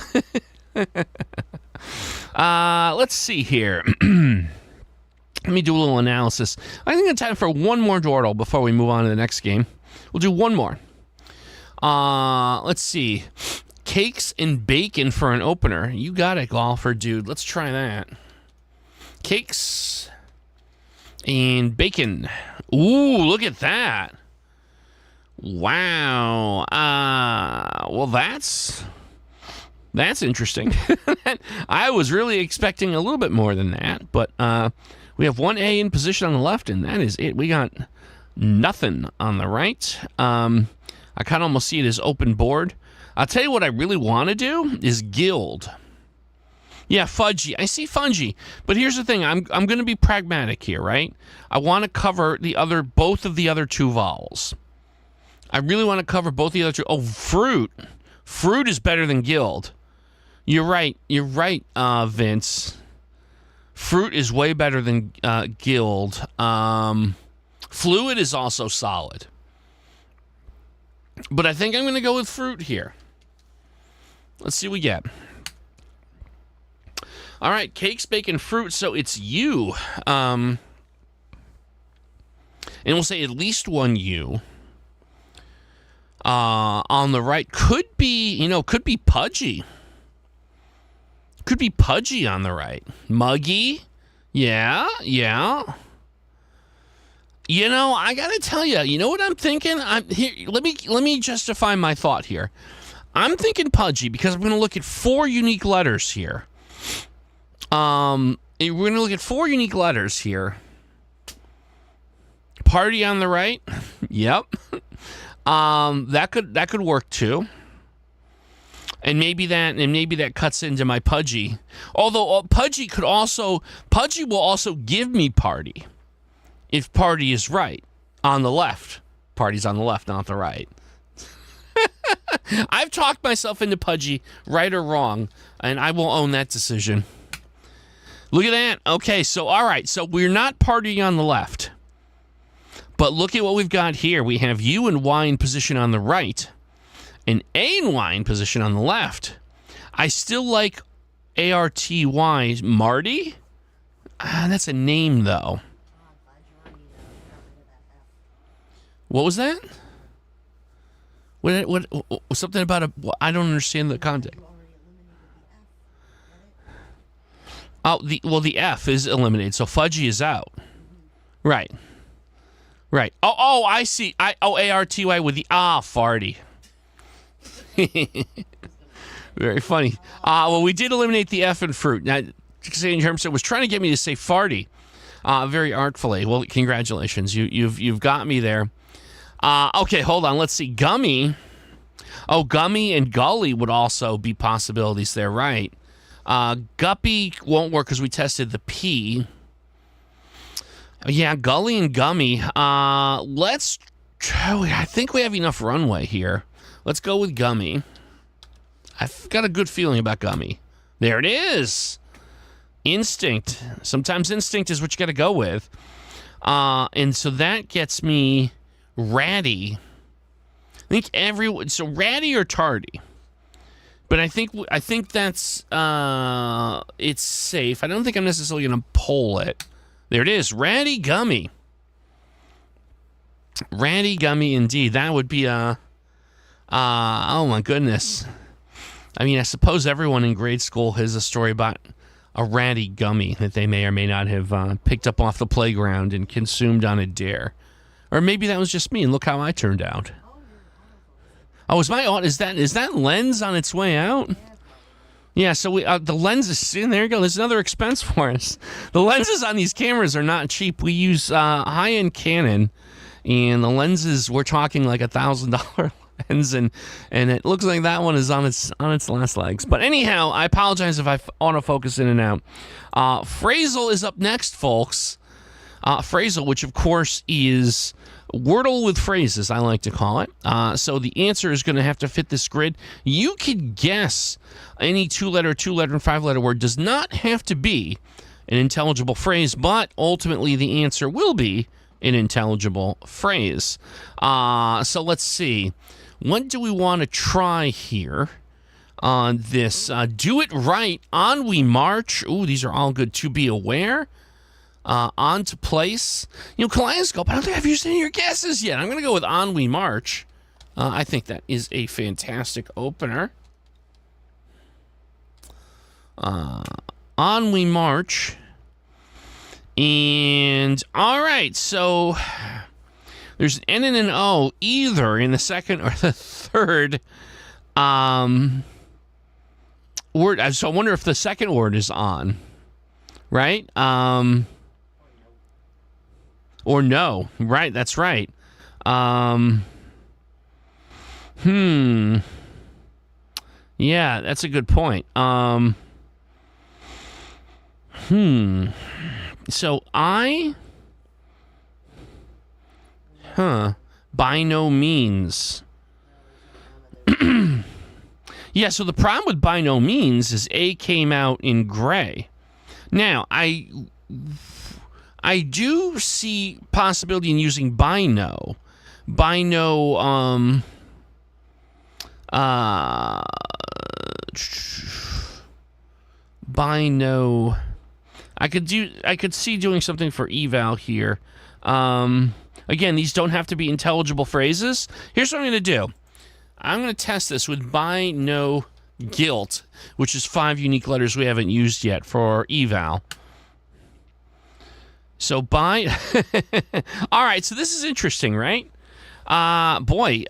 Let's see here. Let me do a little analysis. I think it's time for one more Dordle before we move on to the next game. We'll do one more. Let's see. Cakes and bacon for an opener. You got it, golfer dude. Let's try that. Cakes and bacon. Ooh, look at that. Wow. Well, that's interesting. I was really expecting a little bit more than that, but we have one A in position on the left, and that is it. We got nothing on the right. I kind of almost see it as open board. I'll tell you what I really want to do is guild. Yeah, fudgy. I see fungi, but here's the thing. I'm going to be pragmatic here, right? I want to cover both of the other two vowels. I really want to cover both the other two. Oh, fruit. Fruit is better than guild. You're right. You're right, Vince. Fruit is way better than guild. Fluid is also solid. But I think I'm going to go with fruit here. Let's see what we get. All right, cakes, bacon, fruit. So it's U. And we'll say at least one U. on the right could be, could be pudgy. Could be pudgy on the right. Muggy. Yeah. I gotta tell you, you know what I'm thinking? Let me justify my thought here. I'm thinking pudgy because I'm going to look at 4 unique letters here. We're going to look at 4 unique letters here. Party on the right. Yep. That could work too. And maybe that cuts into my pudgy. Although pudgy will also give me party. If party is right on the left. Party's on the left, not the right. I've talked myself into pudgy, right or wrong, and I will own that decision. Look at that. Okay, so all right, so we're not partying on the left. But look at what we've got here. We have U and Y in position on the right, and A and Y in position on the left. I still like ARTY. Marty? That's a name, though. What was that? What something about I don't understand the context. Oh, the F is eliminated, so fudgy is out. Right. Oh, I see. ARTY with the farty. Very funny. Well, we did eliminate the F in fruit. Now, St. Hermson was trying to get me to say farty, very artfully. Well, congratulations. You've got me there. Okay, hold on. Let's see. Gummy. Oh, gummy and gully would also be possibilities there, right? Guppy won't work because we tested the P. Yeah, gully and gummy. I think we have enough runway here. Let's go with gummy. I've got a good feeling about gummy. There it is. Instinct. Sometimes instinct is what you got to go with. And so that gets me ratty. I think so ratty or tardy. But I think that's it's safe. I don't think I'm necessarily going to poll it. There it is. Ratty gummy. Ratty gummy indeed. That would be oh my goodness. I mean, I suppose everyone in grade school has a story about a ratty gummy that they may or may not have picked up off the playground and consumed on a dare. Or maybe that was just me, and look how I turned out. Oh, is that lens on its way out? Yeah, so the lens is in there. You go. There's another expense for us. The lenses on these cameras are not cheap. We use high-end Canon, and the lenses we're talking like $1,000 lens, and it looks like that one is on its last legs. But anyhow, I apologize if I autofocus in and out. Phrasal is up next, folks. Phrasal, which of course is Wordle with phrases, I like to call it. So the answer is going to have to fit this grid. You could guess any 2-letter, and 5-letter word. Does not have to be an intelligible phrase, but ultimately the answer will be an intelligible phrase. So let's see. What do we want to try here on this? Do it right. On we march. Ooh, these are all good. To be aware. On to place. Kaleidoscope, I don't think I've used any of your guesses yet. I'm going to go with On We March. I think that is a fantastic opener. On We March. And, all right, so there's an N and an O either in the second or the third word. So I wonder if the second word is on, right? Or no. Right, that's right. Yeah, that's a good point. So by no means. Yeah, so the problem with by no means is A came out in gray. Now, I do see possibility in using by no. By no, by no. I could see doing something for eval here. Again, these don't have to be intelligible phrases. Here's what I'm going to do. I'm going to test this with by no guilt, which is 5 unique letters we haven't used yet for eval. So by... All right, so this is interesting, right? Boy,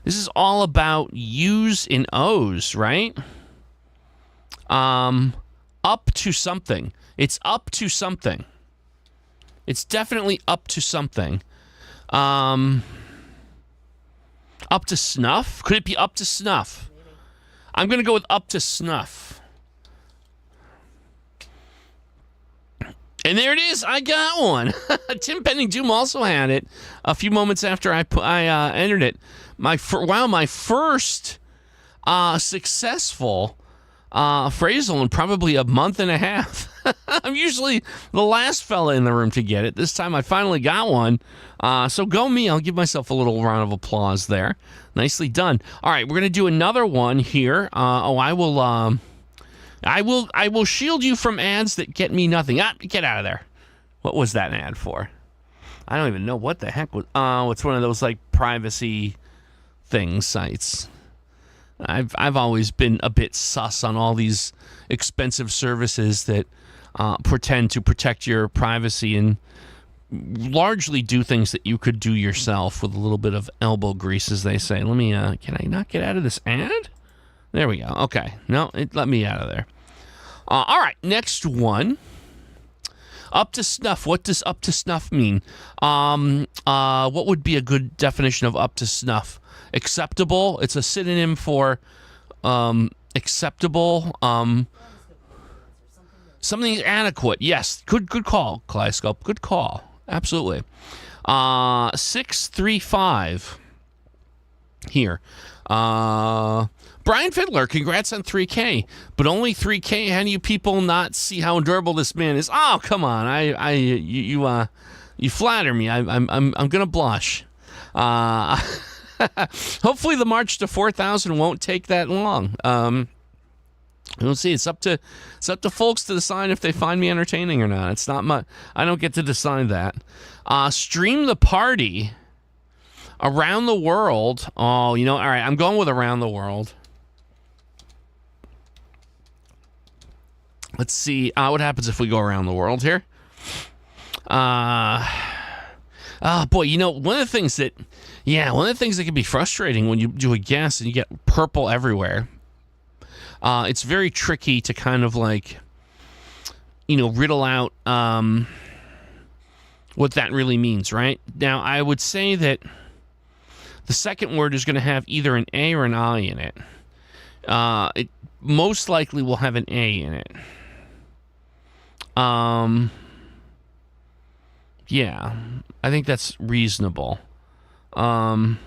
this is all about U's and O's, right? Up to something. It's up to something. It's definitely up to something. Up to snuff? Could it be up to snuff? I'm going to go with up to snuff. And there it is. I got one. Tim Pending Doom also had it a few moments after I entered it. My first successful phrasal in probably a month and a half. I'm usually the last fella in the room to get it. This time I finally got one. So go me. I'll give myself a little round of applause there. Nicely done. All right, we're going to do another one here. I will shield you from ads that get me nothing. Get out of there. What was that an ad for? I don't even know what the heck was. Oh, it's one of those like privacy sites. I've always been a bit sus on all these expensive services that pretend to protect your privacy and largely do things that you could do yourself with a little bit of elbow grease, as they say. Let me, can I not get out of this ad? There we go. Okay. No, it let me out of there. All right, next one. Up to snuff. What does up to snuff mean? What would be a good definition of up to snuff? Acceptable. It's a synonym for acceptable. Something adequate. Yes. Good call, Kaleidoscope. Good call. Absolutely. 635 here. Brian Fiddler, congrats on 3K, but only 3K. How do you people not see how adorable this man is? Oh, come on! You flatter me. I'm gonna blush. Hopefully, the march to 4,000 won't take that long. We'll see. It's up to folks to decide if they find me entertaining or not. It's not my. I don't get to decide that. Stream the party around the world. Oh, all right. I'm going with around the world. Let's see what happens if we go around the world here. Boy, one of the things that can be frustrating when you do a guess and you get purple everywhere. It's very tricky to kind of like, riddle out what that really means, right? Now, I would say that the second word is going to have either an A or an I in it. It most likely will have an A in it. Yeah, I think that's reasonable. But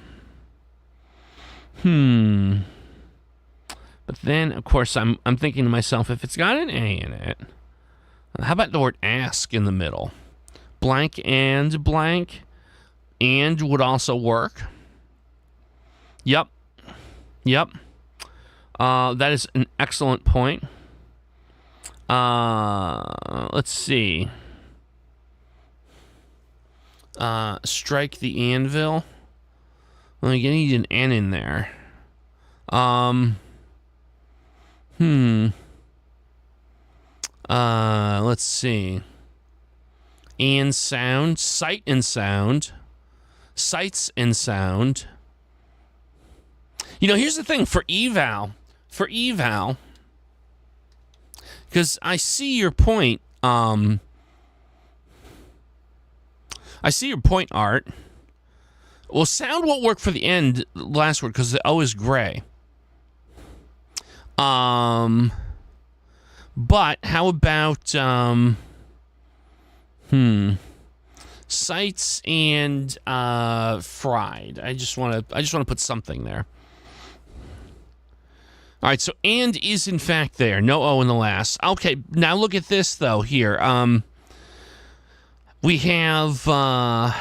then, of course, I'm thinking to myself, if it's got an A in it, how about the word ask in the middle? Blank and would also work. Yep. That is an excellent point. Let's see. Strike the anvil. Well, you need an N in there. Let's see. And sound. Sight and sound. Sights and sound. Here's the thing for eval, because I see your point. I see your point, Art. Well, sound won't work for the last word because the O is gray. But how about sights and fried? I just want to put something there. All right, so and is in fact there. No O in the last. Okay, now look at this though here. We have that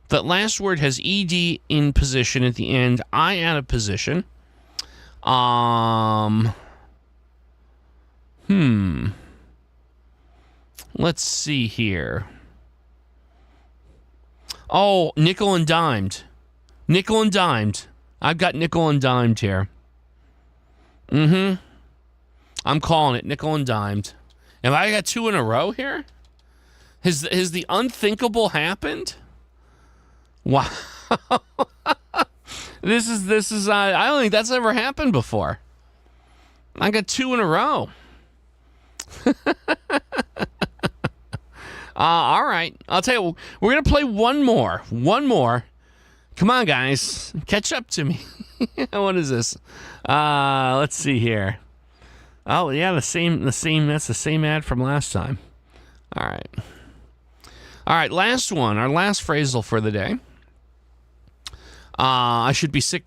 last word has ed in position at the end, I out of position. Let's see here. Oh, nickel and dimed. Nickel and dimed. I've got nickel and dimed here. I'm calling it nickel and dimed. Have I got 2 in a row here? Has the unthinkable happened? Wow. This is I don't think that's ever happened before. I got 2 in a row. All right. I'll tell you, we're going to play one more. One more. Come on, guys. Catch up to me. What is this? Let's see here. Oh, yeah, the same. That's the same ad from last time. All right, last one. Our last phrasal for the day. I should be sick.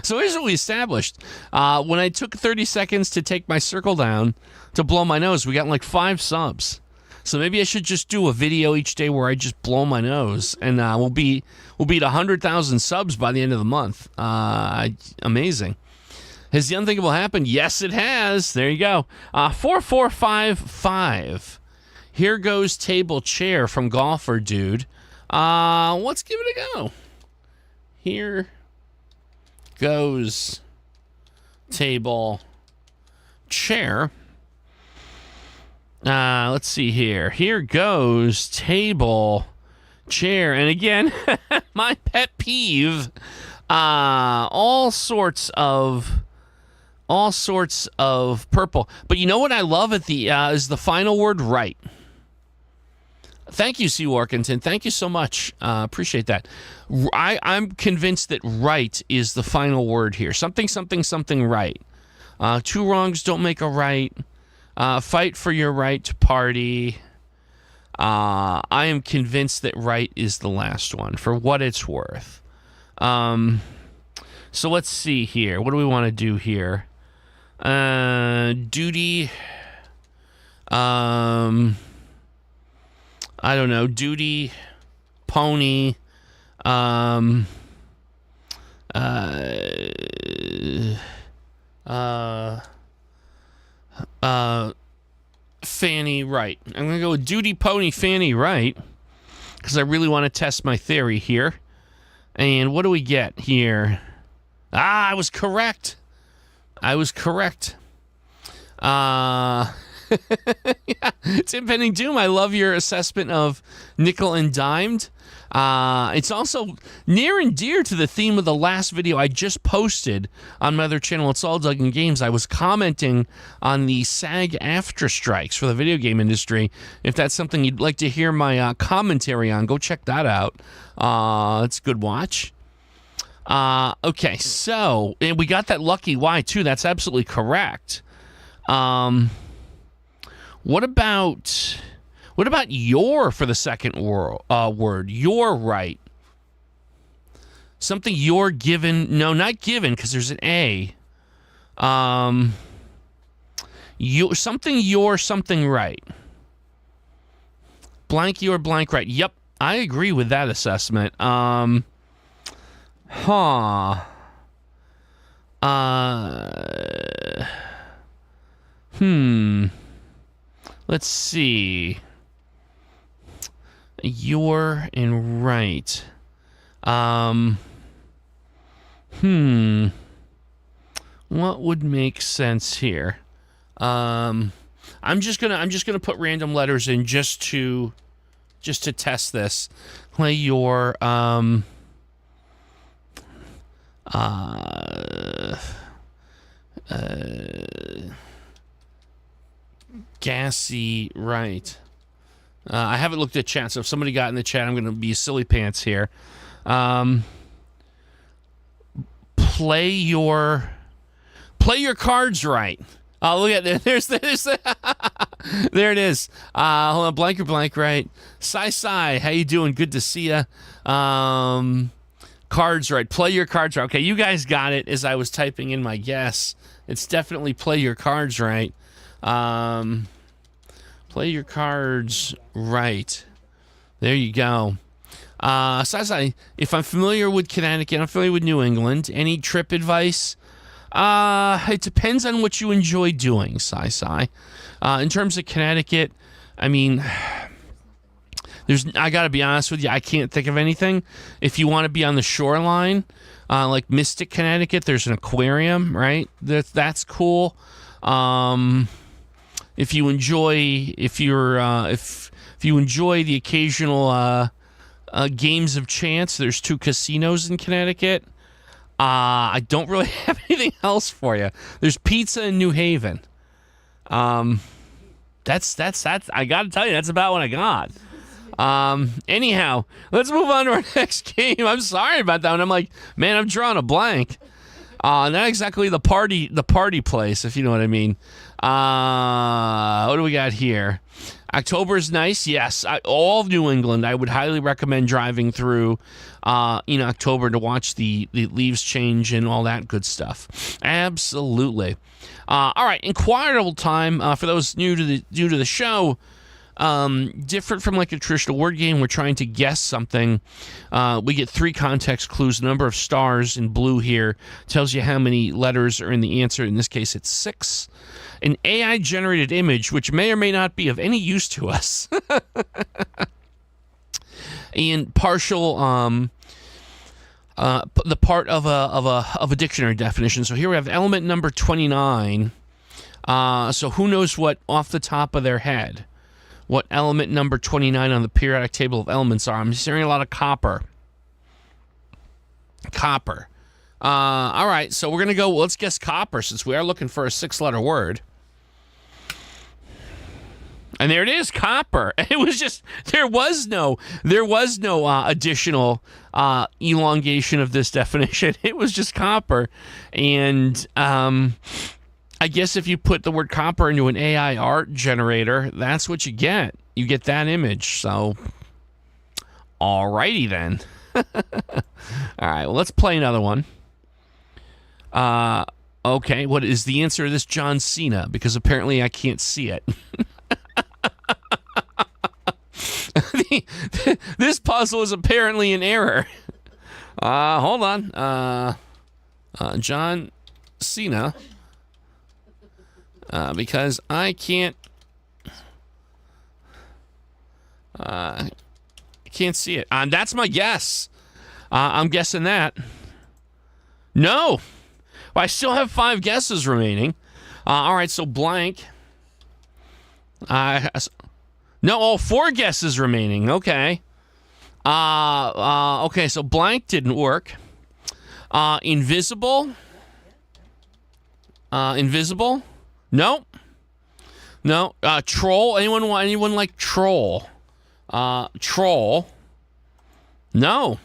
So here's what we established. When I took 30 seconds to take my circle down to blow my nose, we got like 5 subs. So maybe I should just do a video each day where I just blow my nose, and we'll be at 100,000 subs by the end of the month. Amazing. Has the unthinkable happened? Yes, it has. There you go. 4455. Here goes table chair from Golfer Dude. Let's give it a go. Here goes table chair. Let's see here. Here goes table chair. And again, my pet peeve. All sorts of purple. But you know what I love at the is the final word right. Thank you, C. Workington. Thank you so much. Appreciate that. I'm convinced that right is the final word here. Something right. 2 wrongs don't make a right. Fight for your right to party. I am convinced that right is the last one, for what it's worth. So let's see here. What do we want to do here? Duty. I don't know. Duty. Pony. Fanny Wright. I'm gonna go with Duty Pony Fanny Wright because I really want to test my theory here. And what do we get here? I was correct. Yeah, Tim Penning Doom, I love your assessment of nickel and dimed. It's also near and dear to the theme of the last video I just posted on my other channel. It's All Dug in Games. I was commenting on the SAG-AFTRA strikes for the video game industry. If that's something you'd like to hear my commentary on, go check that out. It's a good watch. Okay, so and we got that lucky Y too. That's absolutely correct. What about your for the second word? You're right. Something you're given. No, not given, because there's an A. You're something right. Blank, you're blank right. Yep, I agree with that assessment. Let's see. You're in right. What would make sense here? I'm just gonna put random letters in just to test this. Play your gassy right. I haven't looked at chat, so if somebody got in the chat, I'm going to be silly pants here. Play your cards right. Oh, look at that. There's there it is. Hold on, blank or blank right. Sai, how you doing? Good to see ya. Cards right. Play your cards right. Okay, you guys got it as I was typing in my guess. It's definitely play your cards right. Play your cards right. There you go. Sai, if I'm familiar with Connecticut, I'm familiar with New England. Any trip advice? It depends on what you enjoy doing, Sai. In terms of Connecticut, I mean, I got to be honest with you, I can't think of anything. If you want to be on the shoreline, like Mystic, Connecticut, there's an aquarium, right? That's cool. If you enjoy the occasional games of chance, there's 2 casinos in Connecticut. I don't really have anything else for you. There's pizza in New Haven. That's I gotta tell you, that's about what I got. Anyhow, let's move on to our next game. I'm sorry about that one. I'm like, man, I'm drawing a blank. Not exactly the party place, if you know what I mean. What do we got here? October's nice, yes. All of New England, I would highly recommend driving through in October to watch the leaves change and all that good stuff. Absolutely. All right, Inquirerable time for those new to the show. Different from like a traditional word game, we're trying to guess something. We get 3 context clues. The number of stars in blue here tells you how many letters are in the answer. In this case, it's 6. An AI-generated image, which may or may not be of any use to us. And partial, the part of a dictionary definition. So here we have element number 29. So who knows what off the top of their head? What element number 29 on the periodic table of elements are? I'm hearing a lot of copper. Copper. All right, so we're going to go, let's guess copper since we are looking for a 6-letter word. And there it is, copper. It was just, there was no additional elongation of this definition. It was just copper. And I guess if you put the word copper into an AI art generator, that's what you get. You get that image. So, alrighty then. All right, well, let's play another one. Okay, what is the answer to this? John Cena, because apparently I can't see it. This puzzle is apparently an error. Hold on. John Cena. Because I can't see it. That's my guess. I'm guessing that. No. Well, I still have 5 guesses remaining. All right, so blank. No, 4 guesses remaining. Okay. Okay, so blank didn't work. Invisible. Invisible. Nope. No. Troll. Anyone like troll? Troll. No.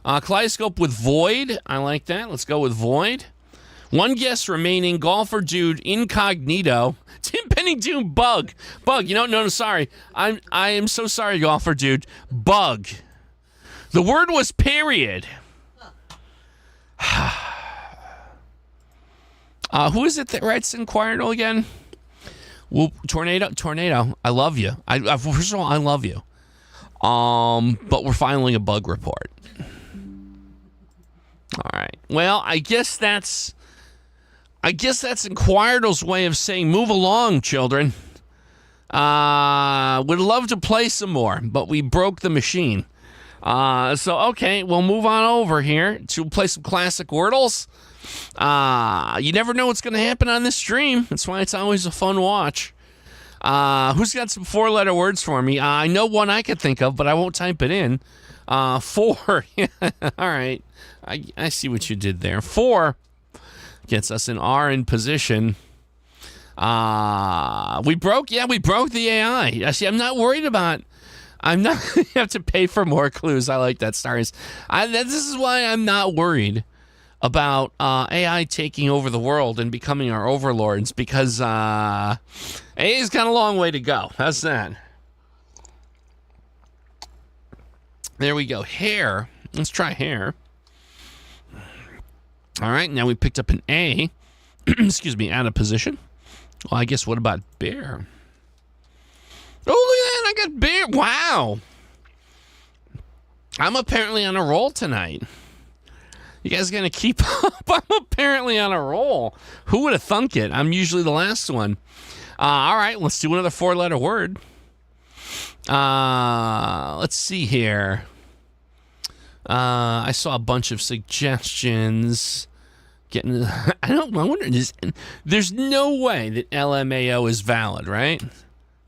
Kaleidoscope with void. I like that. Let's go with void. 1 guess remaining. Golfer dude. Incognito. Timpani Doom. Bug. Bug. No, sorry. I am so sorry, golfer dude. Bug. The word was period. Who is it that writes Inquirerable again? Well, Tornado. I love you. First of all, I love you. But we're filing a bug report. All right. Well, I guess that's Inquirerable's way of saying move along, children. Would love to play some more, but we broke the machine. So okay, we'll move on over here to play some classic Wordles. You never know what's going to happen on this stream. That's why it's always a fun watch. Who's got some 4-letter words for me? I know one I could think of, but I won't type it in. 4. All right. I see what you did there. 4 gets us an R in position. We broke the AI. See, I'm not worried about... you have to pay for more clues. I like that, Stars. This is why I'm not worried about AI taking over the world and becoming our overlords, because AI's got a long way to go. How's that? There we go. Hair. Let's try hair. All right, now we picked up an A. Excuse me, out of position. Well, I guess what about bear? Oh, look at that. I got bear. Wow. I'm apparently on a roll tonight. You guys going to keep up? I'm apparently on a roll. Who would have thunk it? I'm usually the last one. All right, let's do another 4-letter word. Let's see here. I saw a bunch of suggestions. I wonder, there's no way that LMAO is valid, right?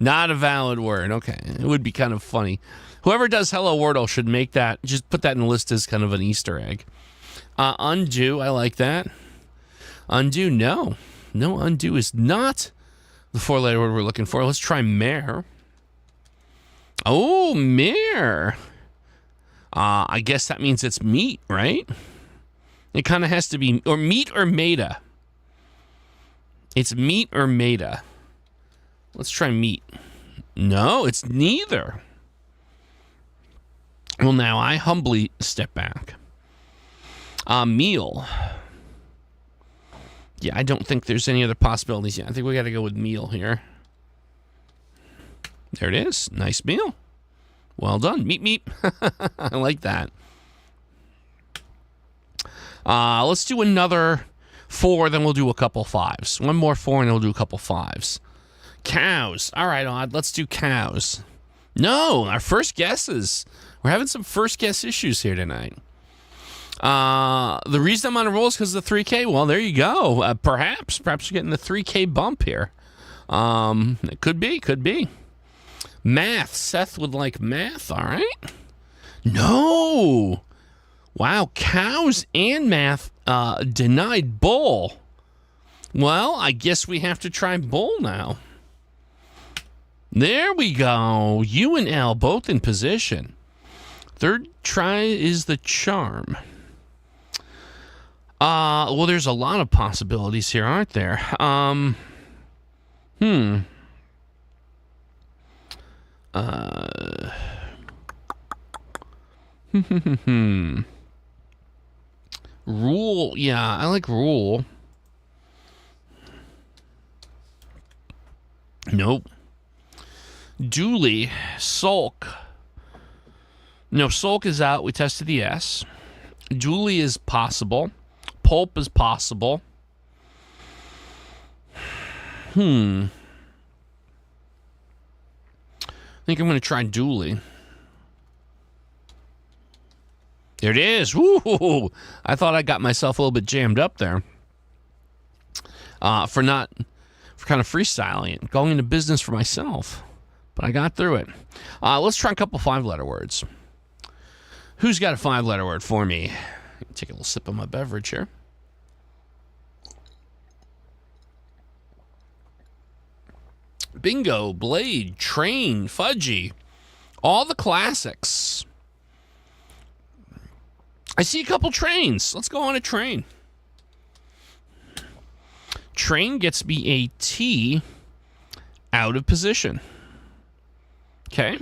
Not a valid word. Okay. It would be kind of funny. Whoever does Hello Wordle should make that, just put that in the list as kind of an Easter egg. Undo, I like that. Undo, no. No, undo is not the 4-letter word we're looking for. Let's try mare. Oh, mare. I guess that means it's meat, right? It kind of has to be, or meat or meta. It's meat or meta. Let's try meat. No, it's neither. Well, now I humbly step back. Meal. Yeah, I don't think there's any other possibilities yet. I think we got to go with meal here. There it is. Nice meal. Well done. Meat, meat. I like that. Let's do another 4, then we'll do a couple 5s. One more 4, and then we'll do a couple 5s. Cows. All right, Odd. Let's do cows. No, our first guesses. We're having some first guess issues here tonight. The reason I'm on a roll is because of the 3K. Well, there you go. Perhaps we're getting the 3K bump here. It could be. Math. Seth would like math. All right. No. Wow. Cows and math denied bull. Well, I guess we have to try bull now. There we go. U and L both in position. Third try is the charm. Well, there's a lot of possibilities here, aren't there? Rule. Yeah, I like rule. Nope. Duly. Sulk. No, sulk is out. We tested the S. Duly is possible. Pulp is possible. I think I'm going to try duly. There it is. Woo! I thought I got myself a little bit jammed up there. For kind of freestyling it, going into business for myself. But I got through it. Let's try a couple 5-letter words. Who's got a 5-letter word for me? Take a little sip of my beverage here. Bingo, blade, train, fudgy. All the classics. I see a couple trains. Let's go on a train. Train gets me a T out of position. Okay.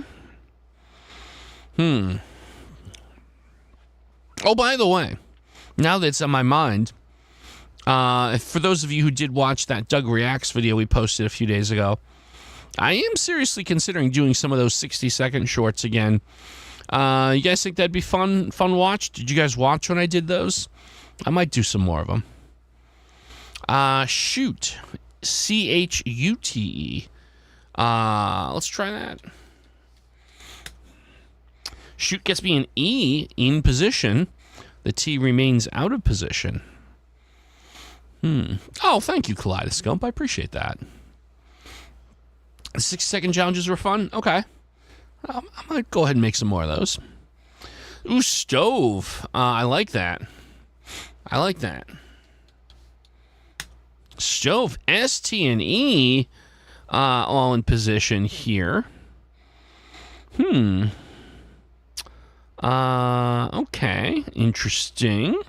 Oh, by the way, now that it's on my mind, for those of you who did watch that Doug Reacts video we posted a few days ago, I am seriously considering doing some of those 60-second shorts again. You guys think that'd be fun watch? Did you guys watch when I did those? I might do some more of them. Shoot. C-H-U-T-E. Let's try that. Shoot gets me an E in position. The T remains out of position. Oh, thank you, Kaleidoscope. I appreciate that. The 60-second challenges were fun? Okay. I might go ahead and make some more of those. Ooh, stove. I like that. Stove. S, T, and E all in position here. Okay. Interesting.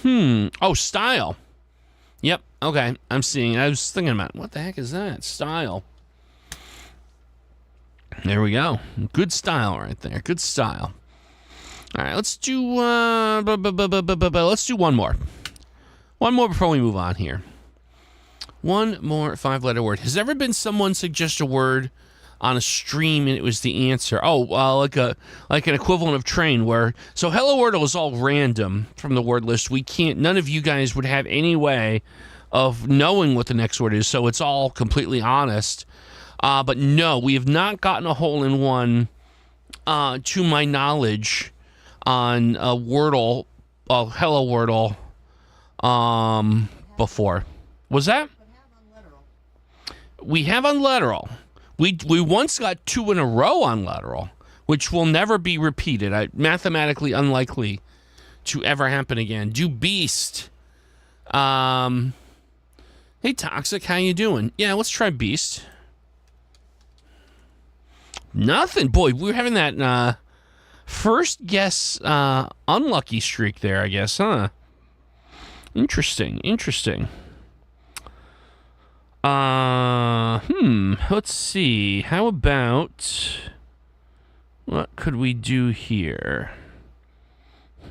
Oh, style. Yep. Okay. I'm seeing. I was thinking about what the heck is that? Style. There we go. Good style right there. Good style. All right. Let's do. Let's do one more. One more before we move on here. One more 5-letter word. Has there ever been someone suggest a word on a stream and it was the answer? Oh, like an equivalent of train where... So Hello Wordle is all random from the word list. None of you guys would have any way of knowing what the next word is, so it's all completely honest. But no, we have not gotten a hole-in-one, to my knowledge, on Wordle, Hello Wordle, before. Was that? We have on Literal. We once got 2 in a row on Literal, which will never be repeated. Mathematically unlikely to ever happen again. Do Beast. Hey, Toxic, how you doing? Yeah, let's try Beast. Nothing. Boy, we're having that first guess unlucky streak there, I guess, huh? Interesting. Let's see. How about... what could we do here?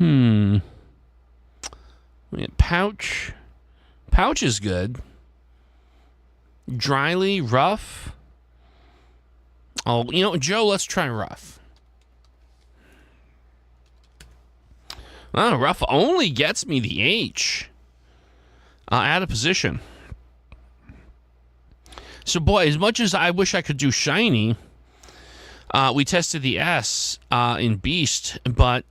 We have Pouch. Pouch is good. Dryly, Rough. Oh, you know, Joe, let's try Rough. Oh, Rough only gets me the H. Out of position. So, boy, as much as I wish I could do Shiny, we tested the S in Beast, but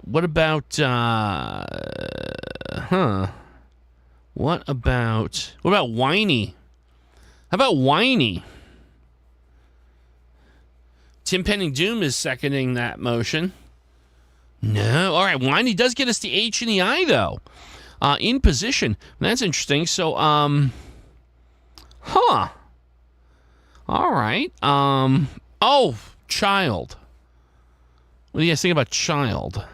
what about What about Whiny? How about Whiny? Tim Penning Doom is seconding that motion. No. All right, Whiny does get us the H and the I, though. In position. That's interesting. So, All right. Oh, Child. What do you guys think about Child?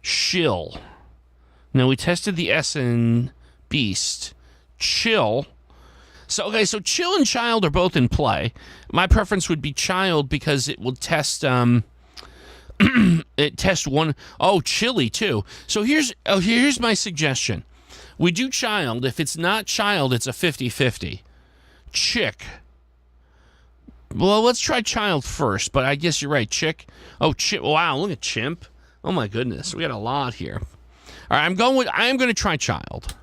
Shill. Now, we tested the S in Beast. Chill. So, okay, so Chill and Child are both in play. My preference would be Child because it will test, it tests one. Oh, Chili, too. So here's my suggestion. We do Child. If it's not Child, it's a 50-50. Chick. Well, let's try Child first, but I guess you're right. Chick. Oh, wow, look at Chimp. Oh, my goodness. We got a lot here. All right, I am going to try Child.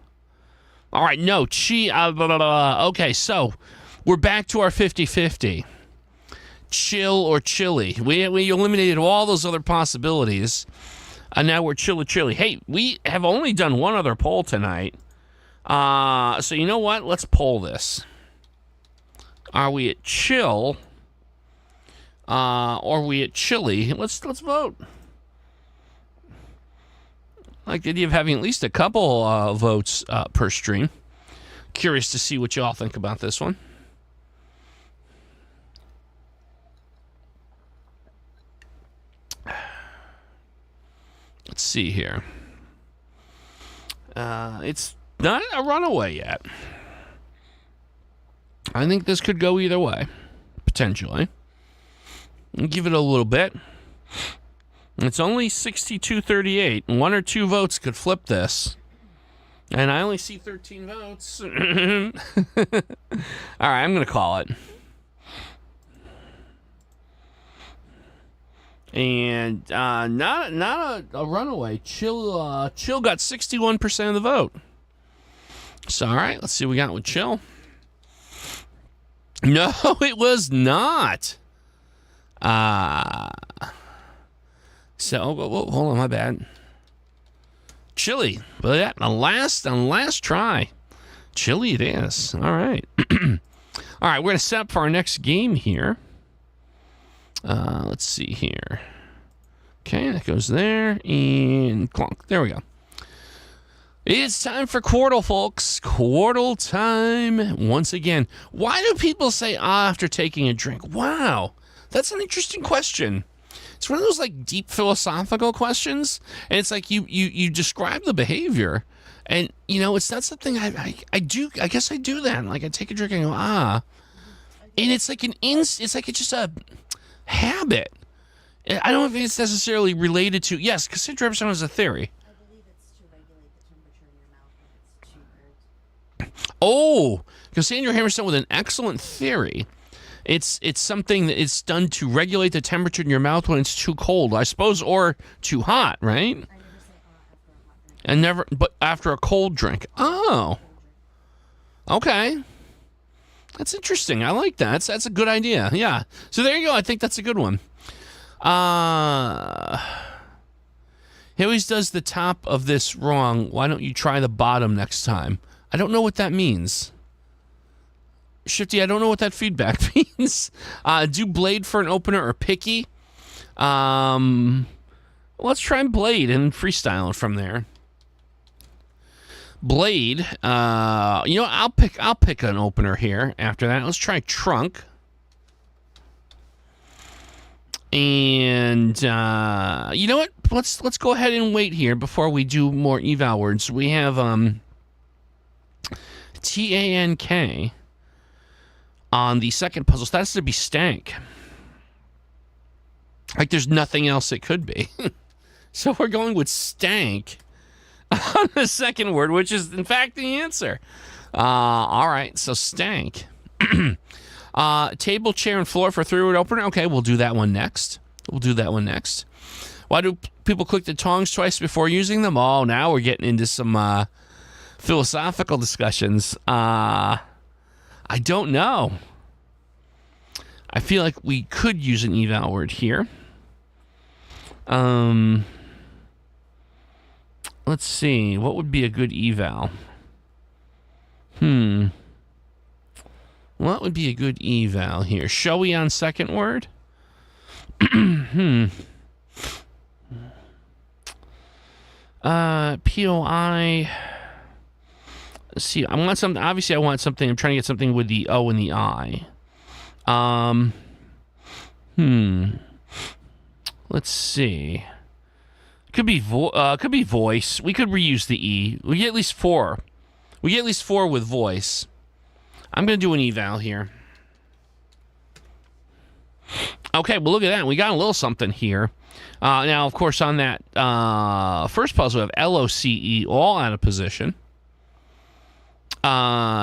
All right, no, okay, so we're back to our 50-50. Chill or Chili. We eliminated all those other possibilities, and now we're Chili. Hey, we have only done one other poll tonight. So you know what? Let's poll this. Are we at Chill? Or are we at Chili? Let's vote. I like the idea of having at least a couple votes per stream. Curious to see what y'all think about this one. Let's see here. It's not a runaway yet. I think this could go either way, potentially. I'll give it a little bit. It's only 62-38. 1 or 2 votes could flip this. And I only see 13 votes. All right, I'm going to call it. And not a runaway. Chill got 61% of the vote. So, all right, let's see what we got with Chill. No, it was not. So, hold on, my bad. Chili, but yeah, on last try. Chili it is. All right. All right, we're going to set up for our next game here. Let's see here. Okay, that goes there, and clunk. There we go. It's time for Quordle, folks. Quordle time once again. Why do people say after taking a drink? Wow, that's an interesting question. It's one of those like deep philosophical questions, and it's like you describe the behavior, and you know it's not something I do. I guess I do that. Like I take a drink and I go and it's like it's like it's just a habit. I don't think it's necessarily related to yes. Cassandra Emerson has a theory. I believe it's to regulate the temperature in your mouth when it's too cold. Oh, Cassandra Hammerstone with an excellent theory. It's something that it's done to regulate the temperature in your mouth when it's too cold, I suppose, or too hot, right? I never say after a hot drink. And never, but after a cold drink. Oh. Okay. That's interesting. I like that. That's a good idea. Yeah. So there you go. I think that's a good one. He always does the top of this wrong. Why don't you try the bottom next time? I don't know what that means. Shifty, I don't know what that feedback means. Do blade for an opener or picky. Let's try blade and freestyle it from there. Blade. I'll pick an opener here after that. Let's try trunk. And you know what? Let's go ahead and wait here before we do more eval words. We have TANK on the second puzzle. So that's to be stank. Like there's nothing else it could be. So we're going with stank on the second word, which is in fact the answer. All right, so stank. Table, chair, and floor for three-word opener. Okay, we'll do that one next. Why do people click the tongs twice before using them? Oh, now we're getting into some philosophical discussions. I don't know. I feel like we could use an eval word here. Let's see. What would be a good eval? What would be a good eval here? Showy on second word? POI. Let's see. I want something. Obviously, I want something. I'm trying to get something with the O and the I. Let's see. Could be voice. We could reuse the E. We get at least 4. We get at least 4 with voice. I'm going to do an eval here. Okay, well, look at that. We got a little something here. Now, of course, on that first puzzle, we have LOCE, all out of position.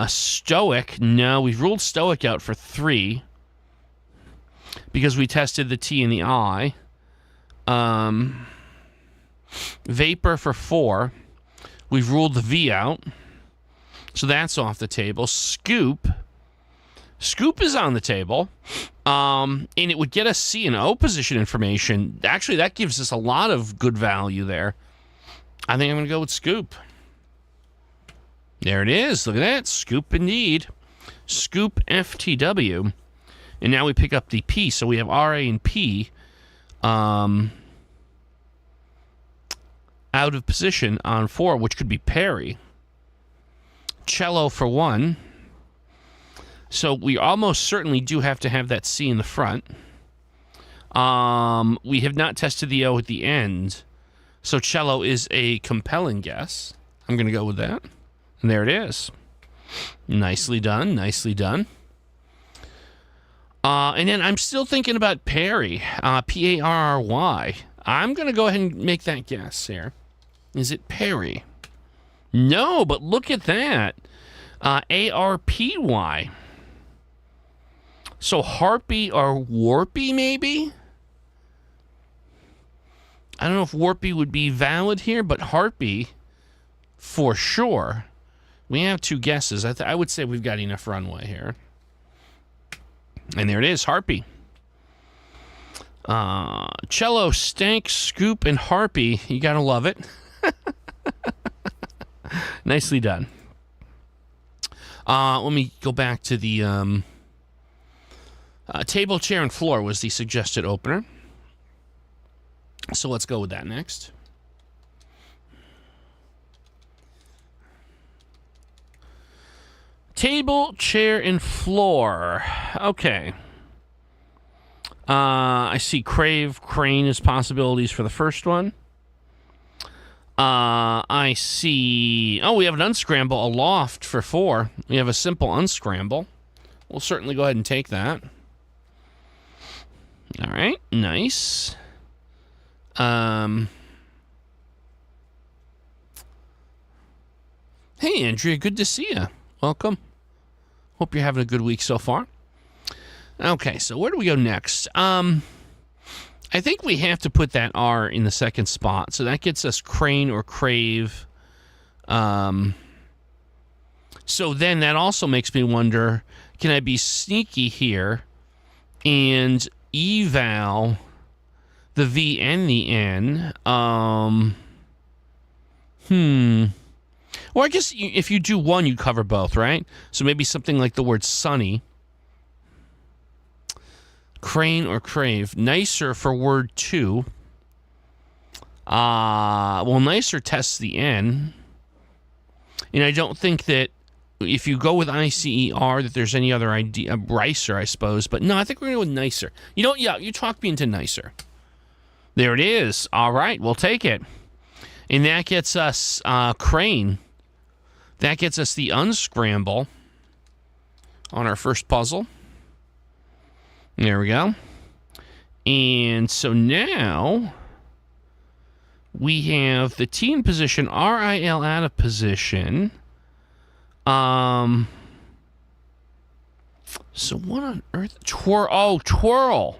Stoic. No, we've ruled stoic out for 3 because we tested the T and the I. Vapor for 4. We've ruled the V out. So that's off the table. Scoop. Scoop is on the table. And it would get us C and O position information. Actually, that gives us a lot of good value there. I think I'm going to go with scoop. There it is. Look at that. Scoop indeed. Scoop FTW. And now we pick up the P. So we have RA and P out of position on 4, which could be Perry. Cello for 1. So we almost certainly do have to have that C in the front. We have not tested the O at the end. So cello is a compelling guess. I'm going to go with that. And there it is. Nicely done. Nicely done. And then I'm still thinking about Perry. P-A-R-R-Y. I'm going to go ahead and make that guess here. Is it Perry? No, but look at that. A-R-P-Y. So Harpy or Warpy, maybe? I don't know if Warpy would be valid here, but Harpy, for sure. We have 2 guesses. I would say we've got enough runway here. And there it is, Harpy. Cello, Stank, Scoop, and Harpy. You gotta love it. Nicely done. Let me go back to the table, chair, and floor was the suggested opener. So let's go with that next. Table, chair, and floor. Okay. I see crave, crane as possibilities for the first one. I see... Oh, we have an unscramble, a loft for 4. We have a simple unscramble. We'll certainly go ahead and take that. All right, nice. Hey, Andrea, good to see you. Welcome. Hope you're having a good week so far. Okay, so where do we go next? I think we have to put that R in the second spot. So that gets us crane or crave. So then that also makes me wonder, can I be sneaky here and eval the V and the N? Well, I guess if you do one, you cover both, right? So maybe something like the word sunny. Crane or crave. Nicer for word 2. Well, nicer tests the N. And I don't think that if you go with ICER that there's any other idea. Ricer, I suppose. But no, I think we're going to go with nicer. You know what? Yeah, you talked me into nicer. There it is. All right, we'll take it. And that gets us crane. That gets us the unscramble on our first puzzle. There we go. And so now we have the T in position, RIL out of position. So what on earth? Twirl.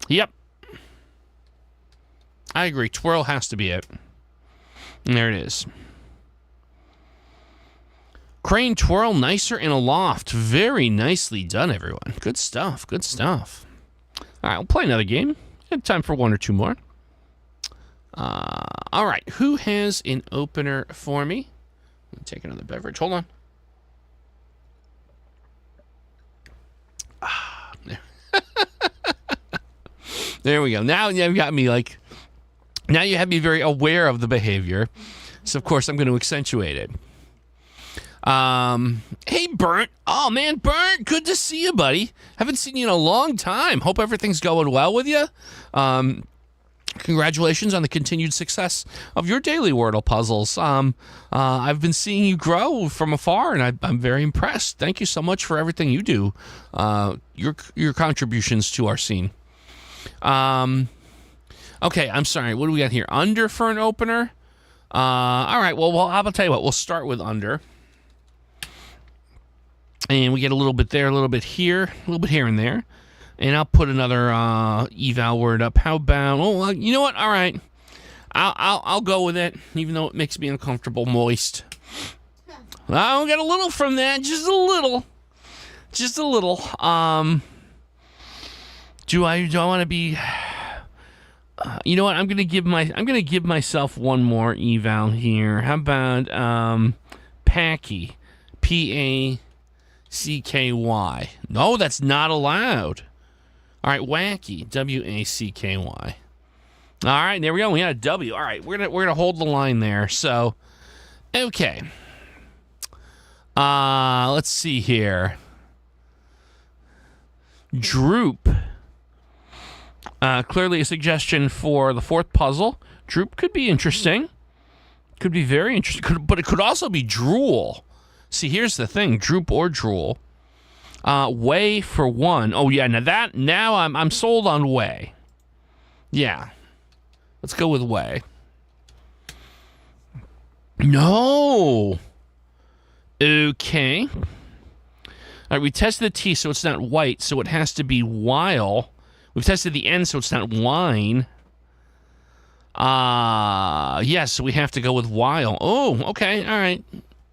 Yep. I agree. Twirl has to be it. And there it is. Crane, twirl, nicer, and aloft. Very nicely done, everyone. Good stuff. Good stuff. All right, we'll play another game. Have time for one or two more. All right, who has an opener for me? Let me take another beverage. Hold on. There. There we go. Now you've got me like... Now you have me very aware of the behavior. So, of course, I'm going to accentuate it. Hey, Burnt. Oh, man, Burnt, good to see you, buddy. Haven't seen you in a long time. Hope everything's going well with you. Congratulations on the continued success of your daily Wordle puzzles. I've been seeing you grow from afar, and I'm very impressed. Thank you so much for everything you do. Your contributions to our scene. Okay, I'm sorry. What do we got here? Under for an opener? All right, well, I'll tell you what. We'll start with under. And we get a little bit there, a little bit here, a little bit here and there. And I'll put another eval word up. How about... Oh, you know what? All right. I'll go with it, even though it makes me uncomfortable. Moist. I'll get a little from that. Just a little. Just a little. Do I want to be... you know what? I'm gonna give myself one more eval here. How about Packy? PACKY. No, that's not allowed. All right, wacky. WACKY. All right, there we go. We got a W. All right, we're gonna hold the line there. So, okay. Let's see here. Droop. Clearly a suggestion for the fourth puzzle. Droop could be interesting. Could be very interesting. But it could also be drool. See, here's the thing. Droop or drool. Way for one. Oh, yeah. Now I'm sold on way. Yeah. Let's go with way. No. Okay. All right, we tested the T, so it's not white, so it has to be while. We've tested the N, so it's not wine. Yes, so we have to go with while. Oh, okay, all right.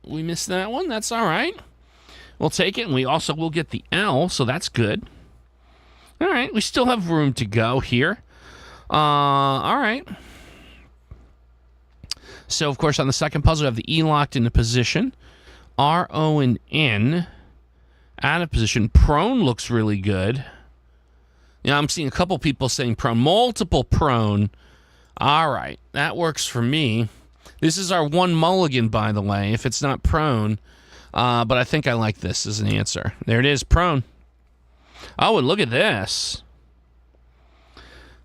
We missed that one. That's all right. We'll take it, and we also will get the L, so that's good. All right, we still have room to go here. All right. So, of course, on the second puzzle, we have the E locked into position. R, O, and N out of position. Prone looks really good. Yeah, I'm seeing a couple people saying prone. Multiple prone. All right, that works for me. This is our one mulligan, by the way, if it's not prone. But I think I like this as an answer. There it is, prone. Oh, and look at this.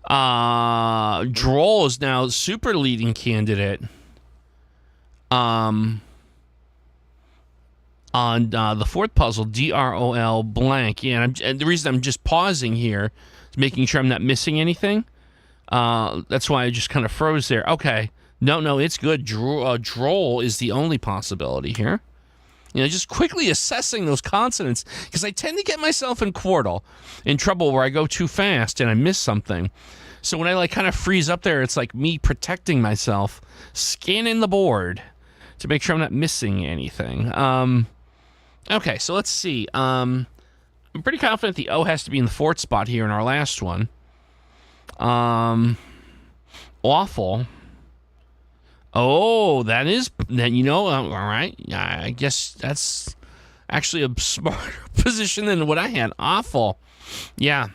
Droll is now super leading candidate. On the fourth puzzle, DROL blank. Yeah, and the reason I'm just pausing here is making sure I'm not missing anything. That's why I just kind of froze there. Okay. No, it's good. Droll is the only possibility here. You know, just quickly assessing those consonants, because I tend to get myself in quordle in trouble where I go too fast and I miss something. So when I like kind of freeze up there, it's like me protecting myself, scanning the board to make sure I'm not missing anything. Okay, so let's see. I'm pretty confident the O has to be in the fourth spot here in our last one. Awful. Oh, that is, then, you know, all right. I guess that's actually a smarter position than what I had. Awful. Yeah.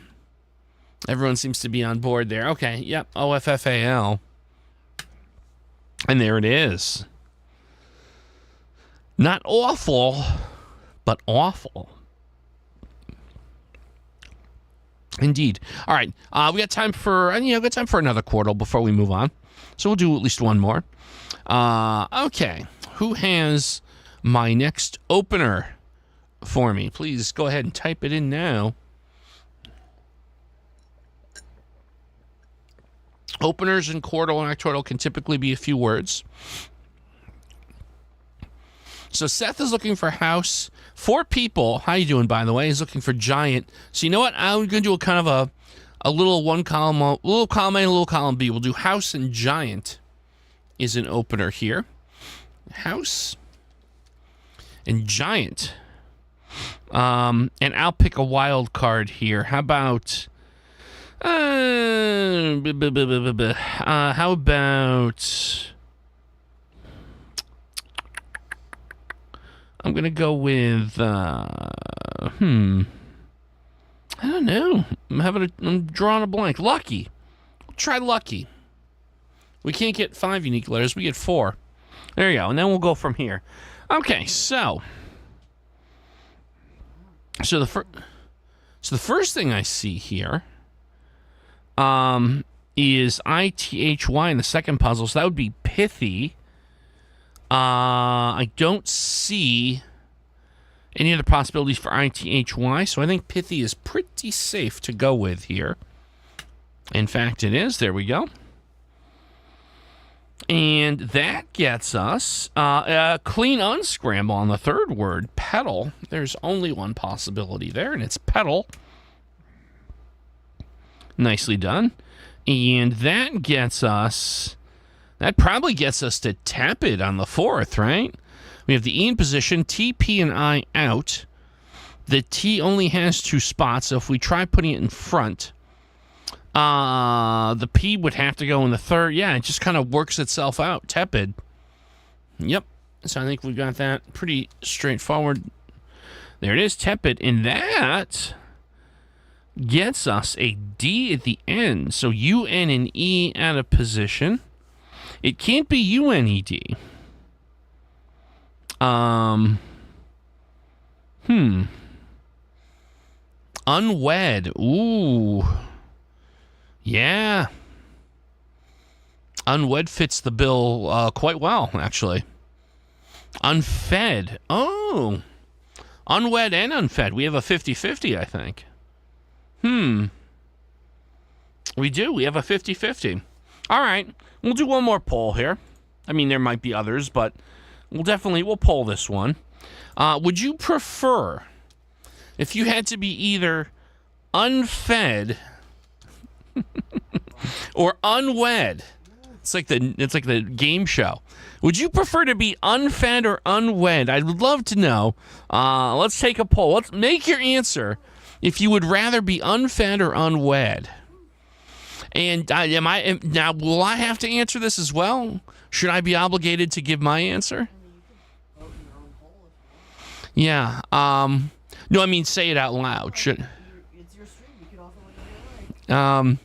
Everyone seems to be on board there. Okay, yep, OFFAL. And there it is. Not awful, but awful. Indeed. All right, we got time for another quordle before we move on. So we'll do at least one more. Okay, who has my next opener for me? Please go ahead and type it in now. Openers in quordle and Octoadal can typically be a few words. So Seth is looking for house. 4 people, how you doing, by the way, is looking for giant. So you know what? I'm going to do a kind of a little one column, a little column A and a little column B. We'll do house and giant is an opener here. House and giant. And I'll pick a wild card here. How about... how about... I'm going to go with, I don't know. I'm drawing a blank. Lucky. We'll try lucky. We can't get 5 unique letters. We get 4. There you go. And then we'll go from here. Okay, so the first thing I see here is ITHY in the second puzzle. So that would be pithy. I don't see any other possibilities for ITHY, so I think pithy is pretty safe to go with here. In fact, it is. There we go. And that gets us a clean unscramble on the third word, pedal. There's only one possibility there, and it's pedal. Nicely done. And that gets us... That probably gets us to tepid on the fourth, right? We have the E in position, T, P, and I out. The T only has 2 spots, so if we try putting it in front, the P would have to go in the third. Yeah, it just kind of works itself out. Tepid. Yep. So I think we've got that pretty straightforward. There it is, tepid. And that gets us a D at the end. So UN and E out of position. It can't be UNED. Unwed. Ooh. Yeah. Unwed fits the bill quite well, actually. Unfed. Oh. Unwed and unfed. We have a 50-50, I think. We do. We have a 50-50. All right. We'll do one more poll here. I mean, there might be others, but we'll poll this one. Would you prefer, if you had to be either unfed or unwed? It's like the game show. Would you prefer to be unfed or unwed? I'd love to know. Let's take a poll. Let's make your answer if you would rather be unfed or unwed. And now will I have to answer this as well? Should I be obligated to give my answer? Yeah. No, I mean say it out loud. Should It's your stream. You can also look at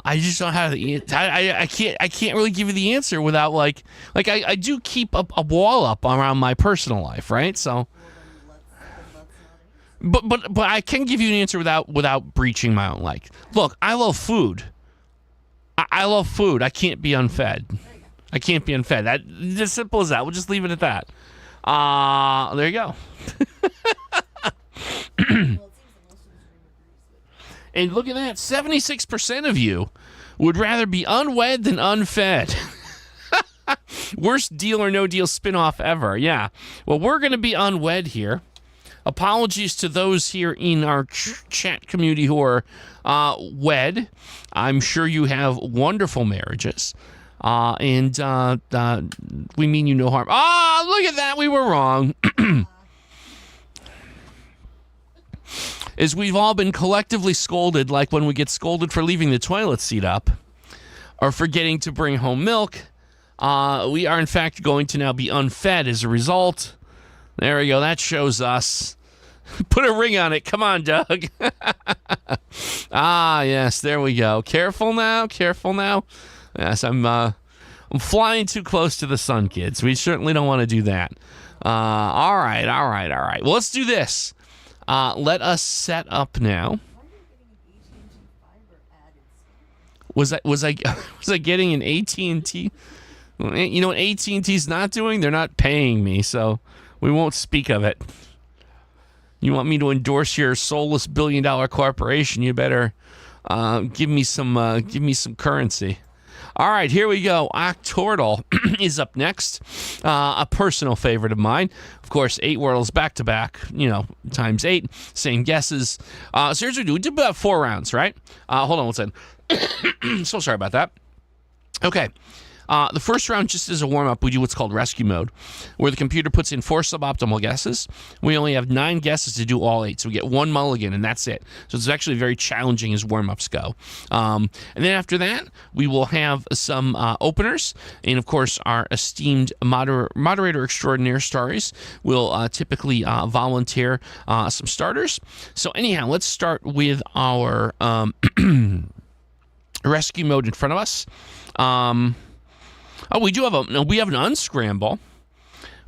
I just don't have the I can't really give you the answer without like I do keep a wall up around my personal life, right? So But I can give you an answer without breaching my own. Like, look, I love food. I love food. I can't be unfed. I can't be unfed. That as simple as that. We'll just leave it at that. There you go. And look at that. 76% of you would rather be unwed than unfed. Worst Deal or No Deal spinoff ever. Yeah. Well, we're going to be unwed here. Apologies to those here in our chat community who are wed. I'm sure you have wonderful marriages. And we mean you no harm. Ah, look at that. We were wrong. As we've all been collectively scolded, like when we get scolded for leaving the toilet seat up or forgetting to bring home milk, we are in fact going to now be unfed as a result. There we go. That shows us. Put a ring on it. Come on, Doug. Ah, yes. There we go. Careful now. Careful now. Yes, I'm flying too close to the sun, kids. We certainly don't want to do that. All right. Well, let's do this. Let us set up now. Was I getting an AT&T? You know what AT&T's not doing? They're not paying me, so we won't speak of it. You want me to endorse your soulless billion-dollar corporation? You better give me some currency. All right, here we go. Octoadal is up next. A personal favorite of mine. Of course, 8 Wordles back-to-back, times 8. Same guesses. So here's what we do. We did about 4 rounds, right? Hold on one second. So sorry about that. Okay. The first round, just as a warm-up, we do what's called rescue mode, where the computer puts in 4 suboptimal guesses. We only have 9 guesses to do all 8, so we get 1 mulligan, and that's it. So it's actually very challenging as warm-ups go. And then after that, we will have some openers, and of course, our esteemed moderator extraordinaire Starries will typically volunteer some starters. So anyhow, let's start with our rescue mode in front of us. Oh, we have an unscramble.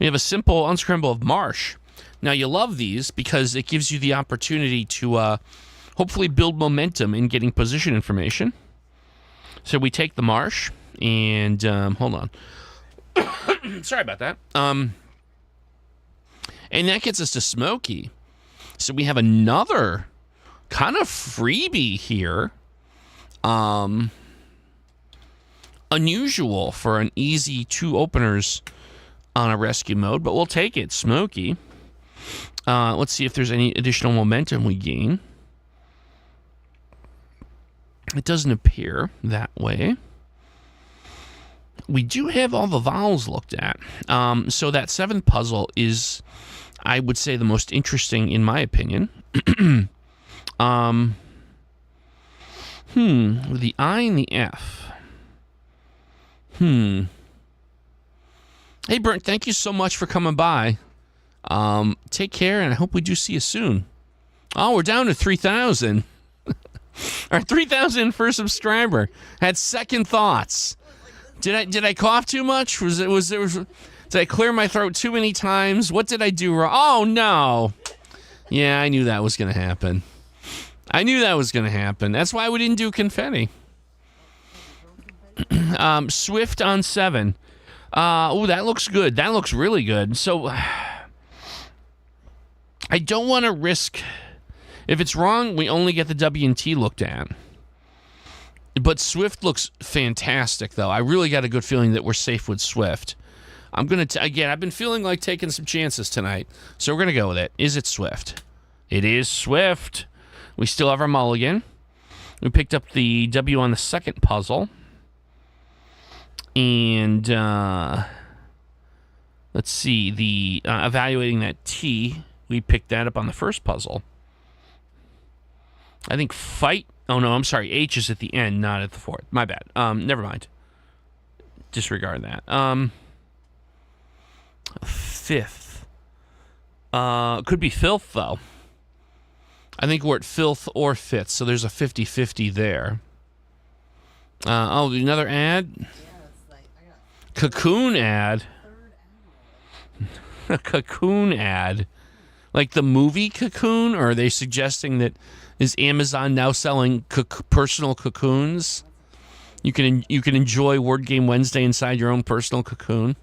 We have a simple unscramble of marsh. Now, you love these because it gives you the opportunity to hopefully build momentum in getting position information. So we take the marsh and hold on. Sorry about that. And that gets us to Smoky. So we have another kind of freebie here. Unusual for an easy 2 openers on a rescue mode, but we'll take it. Smoky. Let's see if there's any additional momentum we gain. It doesn't appear that way. We do have all the vowels looked at. So that 7th puzzle is, I would say, the most interesting in my opinion. With the I and the F. Hey, Brent, thank you so much for coming by. Take care, and I hope we do see you soon. Oh, we're down to 3,000. Our 3,000 first subscriber had second thoughts. Did I cough too much? Did I clear my throat too many times? What did I do wrong? Oh, no. Yeah, I knew that was going to happen. That's why we didn't do confetti. Swift on 7. Oh, that looks good. That looks really good. So I don't want to risk. If it's wrong, we only get the W and T looked at. But Swift looks fantastic, though. I really got a good feeling that we're safe with Swift. I'm going to, again, I've been feeling like taking some chances tonight. So we're going to go with it. Is it Swift? It is Swift. We still have our mulligan. We picked up the W on the 2nd puzzle. And let's see, the evaluating that T, we picked that up on the 1st puzzle. I think fight. Oh no, I'm sorry. H is at the end, not at the 4th. My bad. Never mind. Disregard that. 5th. Could be filth though. I think we're at filth or 5th, so there's a 50-50 there. Oh, another ad. Cocoon ad. A cocoon ad. Like the movie Cocoon? Or are they suggesting that is Amazon now selling personal cocoons? You can enjoy Word Game Wednesday inside your own personal cocoon.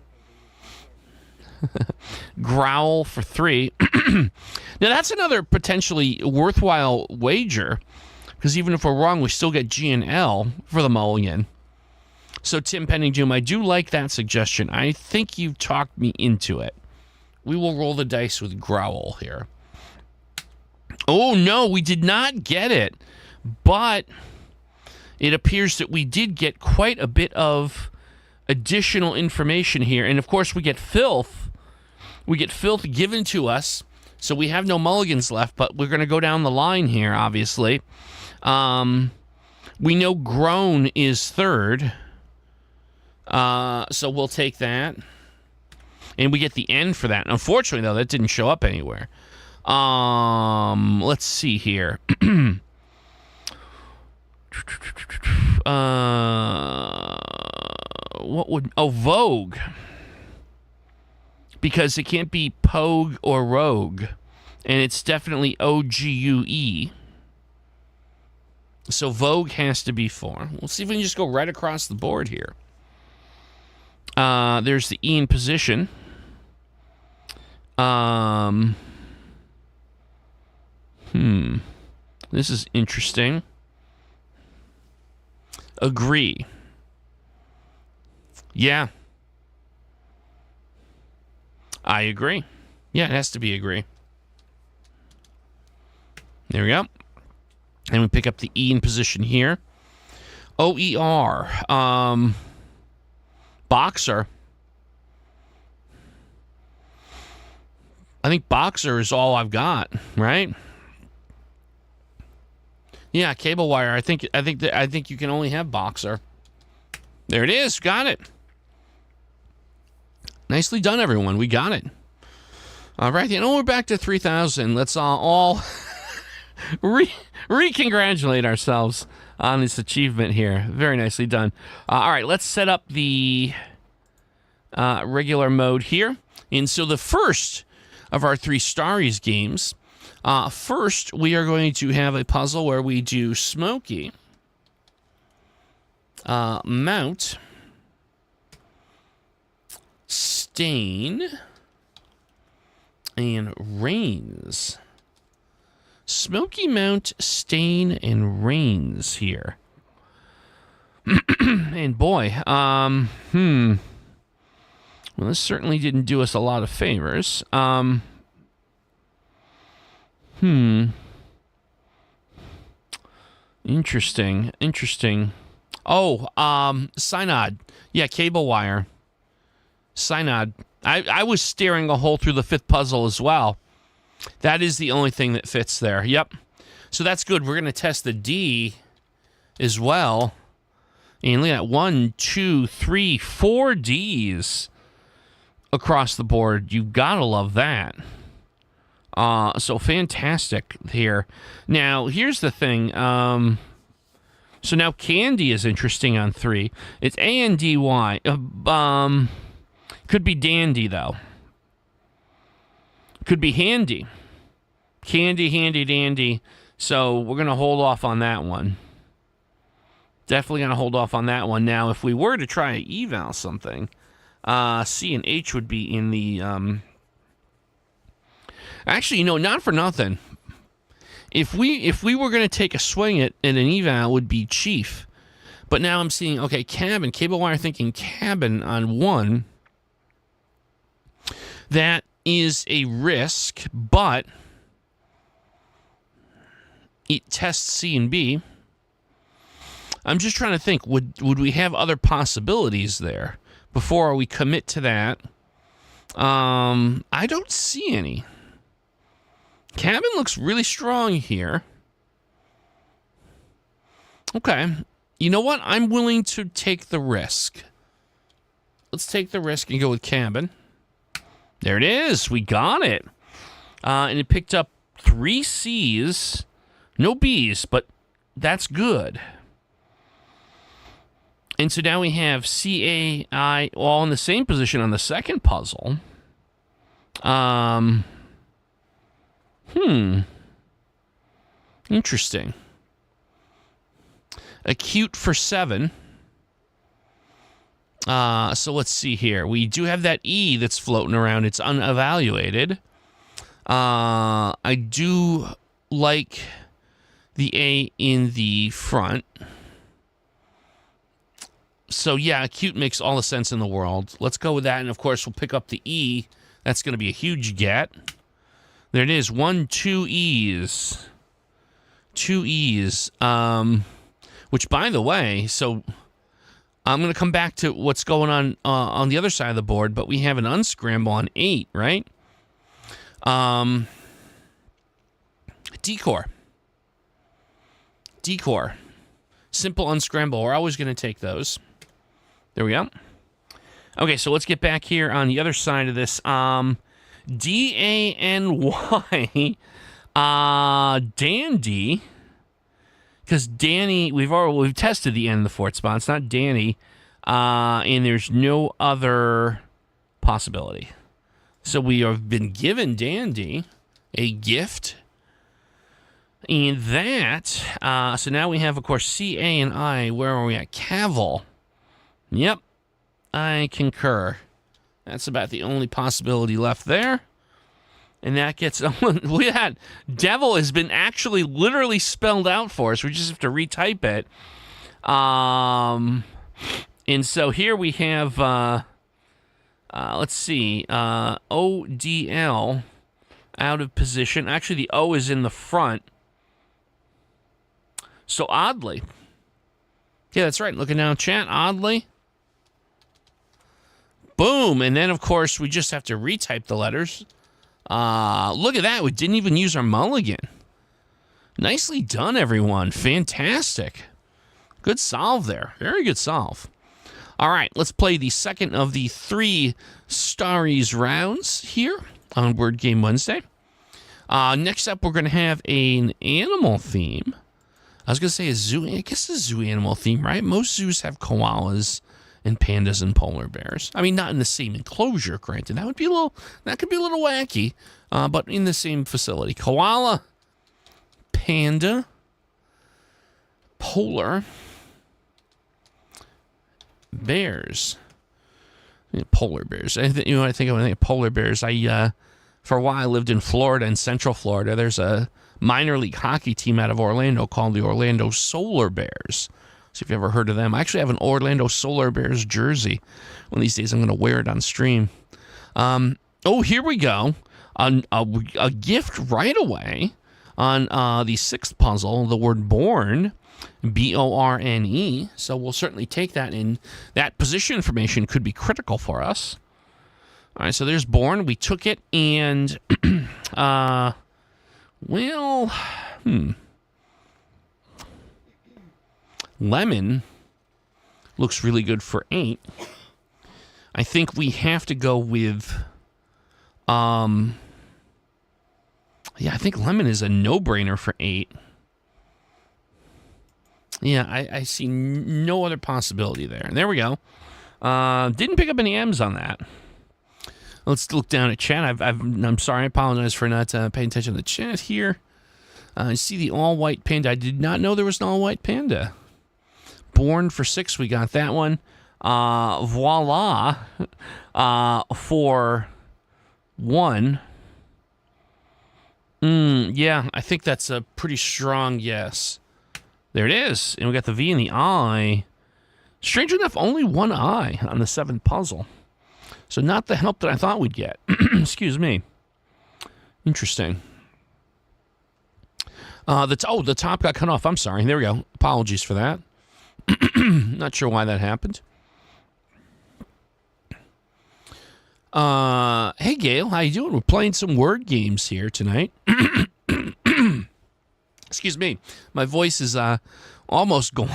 Growl for 3. Now that's another potentially worthwhile wager, because even if we're wrong, we still get G and L for the mulligan. So, Tim Penningdoom, I do like that suggestion. I think you've talked me into it. We will roll the dice with Growl here. Oh, no, we did not get it. But it appears that we did get quite a bit of additional information here. And, of course, we get filth. We get filth given to us. So we have no mulligans left, but we're going to go down the line here, obviously. We know groan is third. So we'll take that. And we get the N for that. Unfortunately, though, that didn't show up anywhere. Let's see here. What would... Oh, Vogue. Because it can't be Pogue or Rogue. And it's definitely O-G-U-E. So Vogue has to be 4. We'll see if we can just go right across the board here. There's the E in position. This is interesting. Agree. Yeah. I agree. Yeah, it has to be agree. There we go. And we pick up the E in position here. O-E-R. Boxer. I think boxer is all I've got, right? Yeah, cable wire. I think you can only have boxer. There it is. Got it. Nicely done, everyone. We got it. All right, we're back to 3,000. Let's all re-congratulate ourselves on this achievement here. Very nicely done. All right, let's set up the regular mode here. And so the first of our 3 Starries games, first we are going to have a puzzle where we do Smokey, Mount, Stain, and Rains. Smoky, Mount, Stain, and Rains here. And boy, well, this certainly didn't do us a lot of favors. Interesting. Oh, Synod. Yeah, cable wire. Synod. I was staring a hole through the 5th puzzle as well. That is the only thing that fits there. Yep. So that's good. We're going to test the D as well. And look at that. 1, 2, 3, 4 Ds across the board. You gotta love that. So fantastic here. Now, here's the thing. So now Candy is interesting on 3. It's A-N-D-Y. Could be Dandy, though. Could be Handy. Candy, Handy, Dandy. So we're going to hold off on that one. Definitely going to hold off on that one. Now, if we were to try to eval something, C and H would be in the... Actually, not for nothing. If we were going to take a swing at an eval, it would be Chief. But now I'm seeing, okay, cabin, cable wire, thinking cabin on 1. That is a risk, but it tests C and B. I'm just trying to think, would we have other possibilities there before we commit to that? I don't see any. Cabin looks really strong here. Okay. You know what? I'm willing to take the risk. Let's take the risk and go with cabin. There it is. We got it. And it picked up 3 C's. No B's, but that's good. And so now we have C, A, I all in the same position on the second puzzle. Interesting. Acute for 7. So let's see here. We do have that E that's floating around. It's unevaluated. I do like the A in the front. So yeah, acute makes all the sense in the world. Let's go with that. And of course, we'll pick up the E. That's going to be a huge get. There it is. 1, 2 E's. 2 E's. Which, by the way, so I'm going to come back to what's going on the other side of the board, but we have an unscramble on 8, right? Decor. Simple unscramble. We're always going to take those. There we go. Okay, so let's get back here on the other side of this. D-A-N-Y. Dandy. Because Danny, we've tested the end of the fourth spot. It's not Danny. And there's no other possibility. So we have been given Dandy a gift. And that, so now we have, of course, C, A, and I. Where are we at? Cavil. Yep. I concur. That's about the only possibility left there. And that gets, look at that. Devil has been actually literally spelled out for us. We just have to retype it. And so here we have, let's see, O-D-L out of position. Actually, the O is in the front. So oddly. Yeah, that's right. Looking down chat, oddly. Boom. And then, of course, we just have to retype the letters. Look at that. We didn't even use our mulligan. Nicely done, everyone. Fantastic. Good solve there. Very good solve. All right, let's play the second of the 3 Starries rounds here on Word Game Wednesday. Next up, we're going to have an animal theme. I was going to say a zoo. I guess a zoo animal theme, right? Most zoos have koalas and pandas and polar bears. I mean, not in the same enclosure, granted. That could be a little wacky, but in the same facility. Koala, panda, polar, bears. Polar bears. I think when I think of polar bears, for a while I lived in Florida, in Central Florida. There's a minor league hockey team out of Orlando called the Orlando Solar Bears. See if you've ever heard of them. I actually have an Orlando Solar Bears jersey. One of these days I'm going to wear it on stream. Oh, here we go. A gift right away on the 6th puzzle, the word born, B-O-R-N-E. So we'll certainly take that, and that position information could be critical for us. All right, so there's born. We took it, and, lemon looks really good for 8. I think we have to go with, yeah, I think lemon is a no-brainer for 8. Yeah, I see no other possibility there. There we go. Didn't pick up any M's on that. Let's look down at chat. I'm sorry. I apologize for not paying attention to the chat here. I see the all-white panda. I did not know there was an all-white panda. Born for 6. We got that one. Voila. For 1. Yeah, I think that's a pretty strong yes. There it is. And we got the V and the I. Strange enough, only one I on the 7th puzzle. So not the help that I thought we'd get. Excuse me. Interesting. The top got cut off. I'm sorry. There we go. Apologies for that. Not sure why that happened. Hey, Gail. How you doing? We're playing some word games here tonight. Excuse me. My voice is almost gone.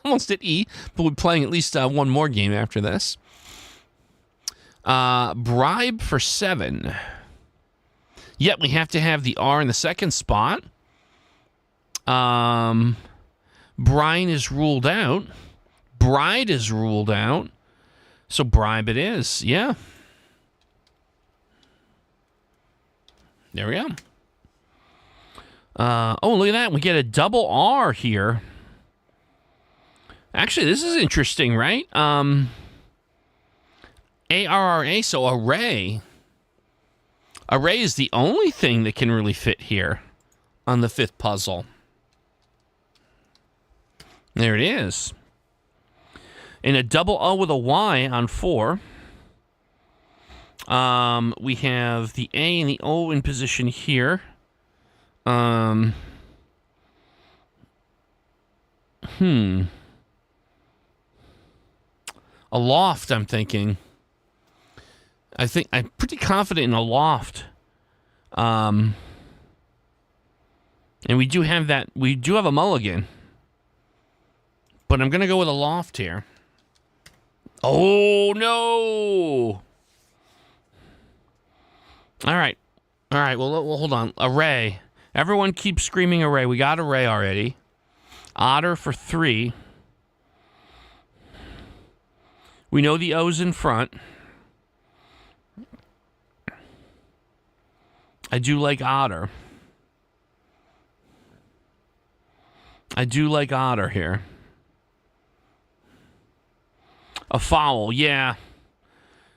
Almost at E. But we're playing at least one more game after this. Bribe for 7. Yet we have to have the R in the 2nd spot. Brian is ruled out. Bride is ruled out. So bribe it is. Yeah. There we go. Oh, look at that. We get a double R here. Actually, this is interesting, right? A-R-R-A, so array. Array is the only thing that can really fit here on the 5th puzzle. There it is. And a double O with a Y on 4. We have the A and the O in position here. Aloft, I'm thinking. I'm pretty confident in aloft. And we do have that. We do have a mulligan. But I'm going to go with aloft here. Oh, no. All right. All right. Well, hold on. Array. Everyone keep screaming array. We got array already. Otter for 3. We know the O's in front. I do like otter. I do like otter here. A fowl, yeah.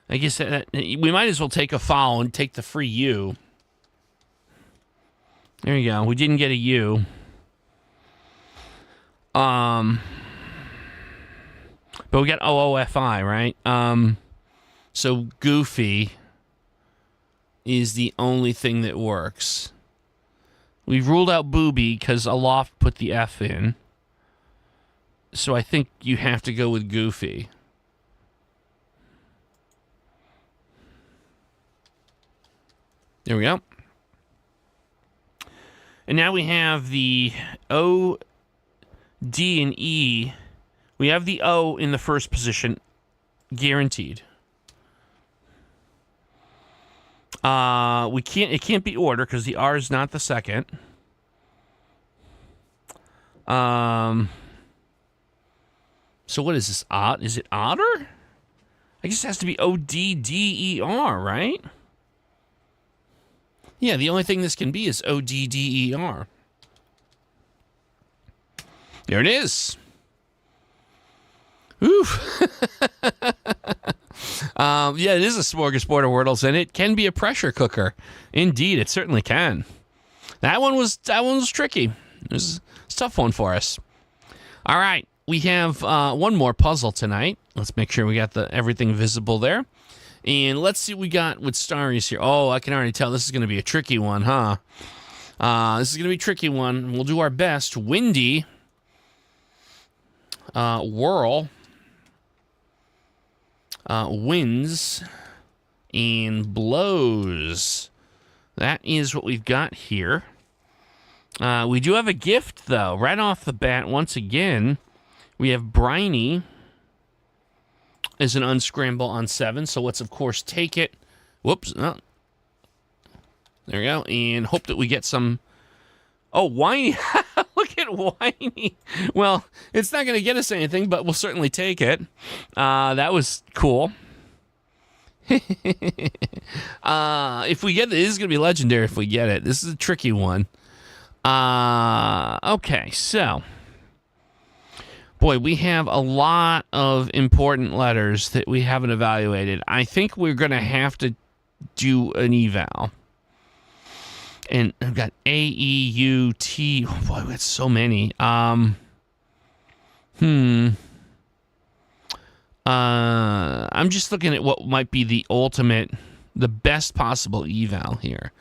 I guess we might as well take a fowl and take the free U. There you go. We didn't get a U. But we got OOFI, right? So Goofy is the only thing that works. We've ruled out Booby because Aloft put the F in. So I think you have to go with Goofy. There we go. And now we have the O, D, and E. We have the O in the first position, guaranteed. It can't be order because the R is not the second. So what is this? Is it otter? I guess it has to be O-D-D-E-R, right? Yeah, the only thing this can be is O-D-D-E-R. There it is. Oof. Yeah, it is a smorgasbord of Wordles, and it can be a pressure cooker. Indeed, it certainly can. That one was tricky. It was a tough one for us. All right, we have one more puzzle tonight. Let's make sure we got everything visible there. And let's see what we got with Starries here. Oh, I can already tell this is going to be a tricky one, huh? This is going to be a tricky one. We'll do our best. Windy. Whirl. Winds. And blows. That is what we've got here. We do have a gift, though. Right off the bat, once again, we have Briny is an unscramble on 7, so let's, of course, take it. Whoops. Oh. There we go. And hope that we get some... Oh, Whiny. Look at Whiny. Well, it's not going to get us anything, but we'll certainly take it. That was cool. If we get it, this is going to be legendary if we get it. This is a tricky one. Okay, so... Boy, we have a lot of important letters that we haven't evaluated. I think we're going to have to do an eval. And I've got A, E, U, T. Oh, boy, we got so many. I'm just looking at what might be the ultimate, the best possible eval here.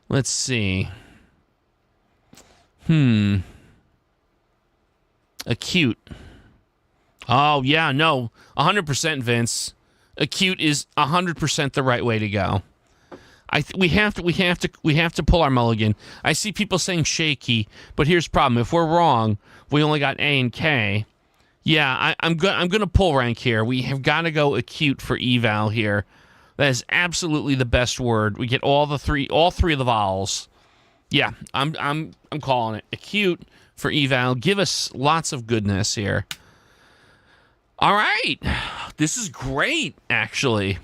Let's see. Acute. Oh, yeah, no. 100%, Vince. Acute is 100% the right way to go. We have to pull our mulligan. I see people saying shaky, but here's the problem. If we're wrong, we only got A and K. Yeah, I'm gonna pull rank here. We have got to go acute for eval here. That is absolutely the best word. We get all three of the vowels. Yeah, I'm calling it acute for eval. Give us lots of goodness here. All right. This is great, actually.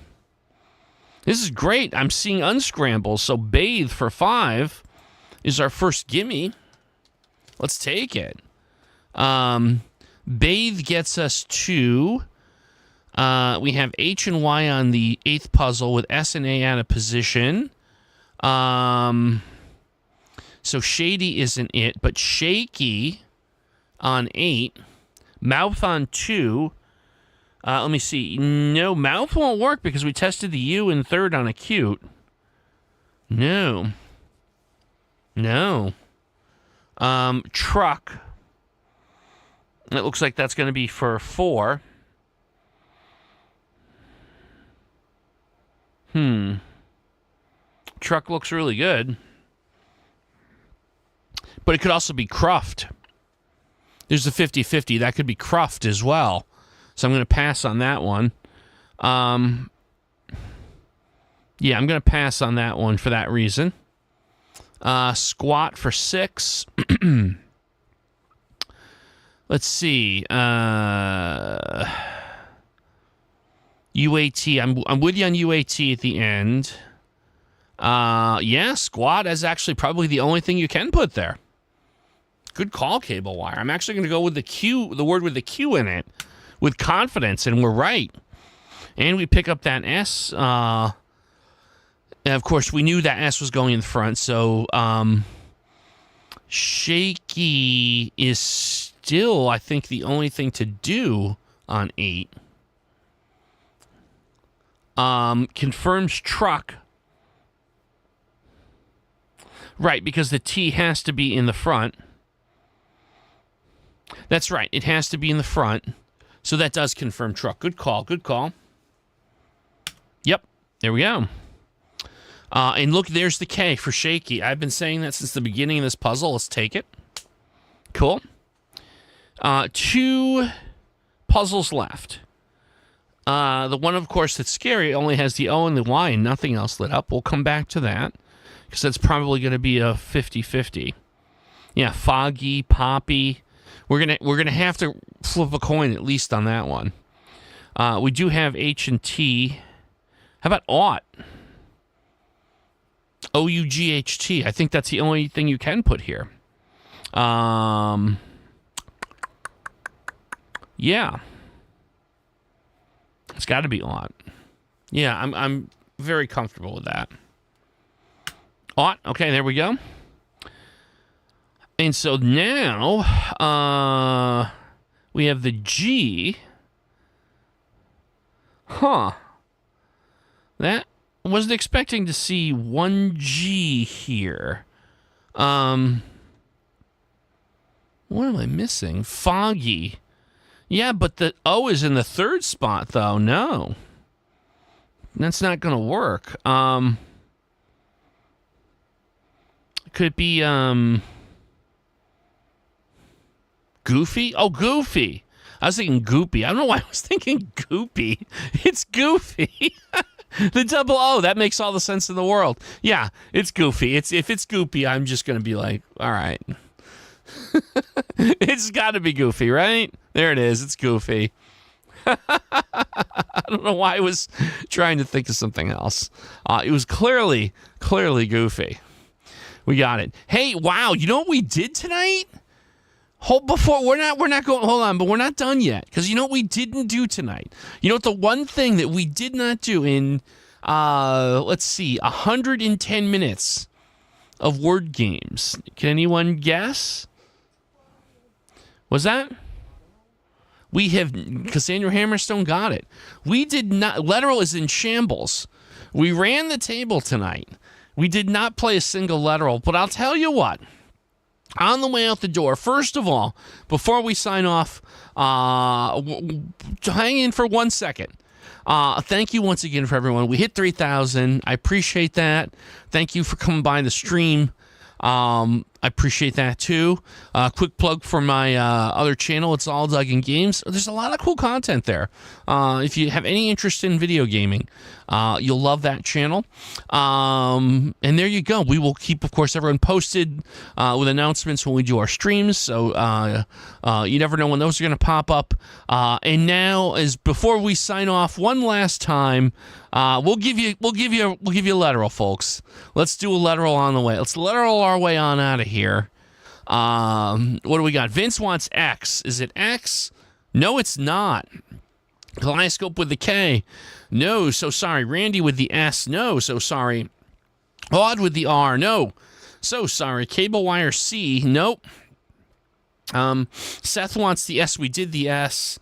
This is great. I'm seeing unscrambles. So bathe for 5 is our first gimme. Let's take it. Bathe gets us to... we have H and Y on the 8th puzzle with S and A out of position. So shady isn't it, but shaky on 8. Mouth on 2. Let me see. No, mouth won't work because we tested the U in 3rd on acute. No. Truck. It looks like that's going to be for 4. Truck looks really good. But it could also be cruft. There's a 50-50. That could be cruft as well. So I'm going to pass on that one. Yeah, I'm going to pass on that one for that reason. Squat for 6. Let's see. UAT. I'm with you on UAT at the end. Yeah, squat is actually probably the only thing you can put there. Good call, Cable Wire. I'm actually going to go with the Q, the word with the Q in it, with confidence, and we're right. And we pick up that S. And of course, we knew that S was going in front, so shaky is still, I think, the only thing to do on 8. Confirms truck. Right, because the T has to be in the front. That's right, it has to be in the front. So that does confirm truck. Good call, good call. Yep, there we go. And look, there's the K for shaky. I've been saying that since the beginning of this puzzle. Let's take it. Cool. 2 puzzles left. The one, of course, that's scary only has the O and the Y and nothing else lit up. We'll come back to that, because that's probably going to be a 50-50. Yeah, foggy, poppy. We're gonna have to flip a coin at least on that one. We do have H and T. How about ought? O-U-G-H-T. I think that's the only thing you can put here. Yeah. It's got to be ought. Yeah, I'm very comfortable with that. Ought. Okay, there we go. And so now we have the G. Huh. That wasn't expecting to see 1 G here. What am I missing? Foggy. Yeah, but the O is in the 3rd spot, though. No. That's not going to work. Could it be, Goofy? Oh, Goofy. I was thinking Goopy. I don't know why I was thinking Goopy. It's Goofy. The double O, that makes all the sense in the world. Yeah, it's Goofy. If it's Goopy, I'm just going to be like, all right. It's got to be Goofy, right? There it is. It's Goofy. I don't know why I was trying to think of something else. It was clearly Goofy. We got it. Hey, wow, you know what we did tonight? We're not going, hold on, but we're not done yet. Because you know what we didn't do tonight? You know what, the one thing that we did not do in, let's see, 110 minutes of word games. Can anyone guess? Was that? We have, Cassandra Hammerstone got it. We did not, Letteral is in shambles. We ran the table tonight. We did not play a single Letteral, but I'll tell you what. On the way out the door, first of all, before we sign off, hang in for 1 second. Thank you once again for everyone. We hit 3,000. I appreciate that. Thank you for coming by the stream. I appreciate that too. Quick plug for my other channel. It's All Doug in Games. There's a lot of cool content there. If you have any interest in video gaming, you'll love that channel. And there you go. We will keep, of course, everyone posted with announcements when we do our streams. So you never know when those are going to pop up. And now, as before we sign off one last time, we'll give you a Letteral, folks. Let's do a Letteral on the way. Let's Letteral our way on out of here. What do we got? Vince wants X. Is it X? No, it's not. Kaleidoscope with the K. No, so sorry. Randy with the S. No, so sorry. Odd with the R. No, so sorry. Cable Wire C. Nope. Seth wants the S. We did the S.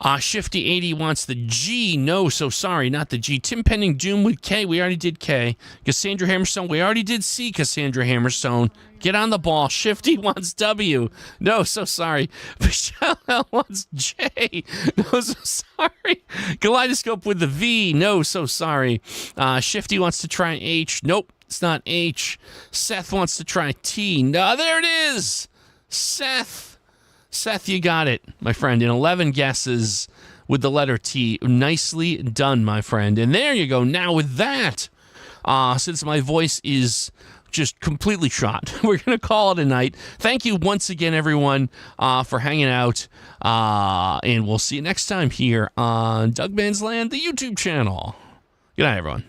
Shifty80 wants the G. No, so sorry, not the G. Tim Pending Doom with K. We already did K. Cassandra Hammerstone. We already did C, Cassandra Hammerstone. Get on the ball. Shifty wants W. No, so sorry. Michelle L wants J. No, so sorry. Kaleidoscope with the V. No, so sorry. Shifty wants to try H. Nope, it's not H. Seth wants to try T. No, there it is. Seth, you got it, my friend, in 11 guesses with the letter T. Nicely done, my friend. And there you go. Now with that, since my voice is just completely shot, we're going to call it a night. Thank you once again, everyone, for hanging out. And we'll see you next time here on Doug Man's Land, the YouTube channel. Good night, everyone.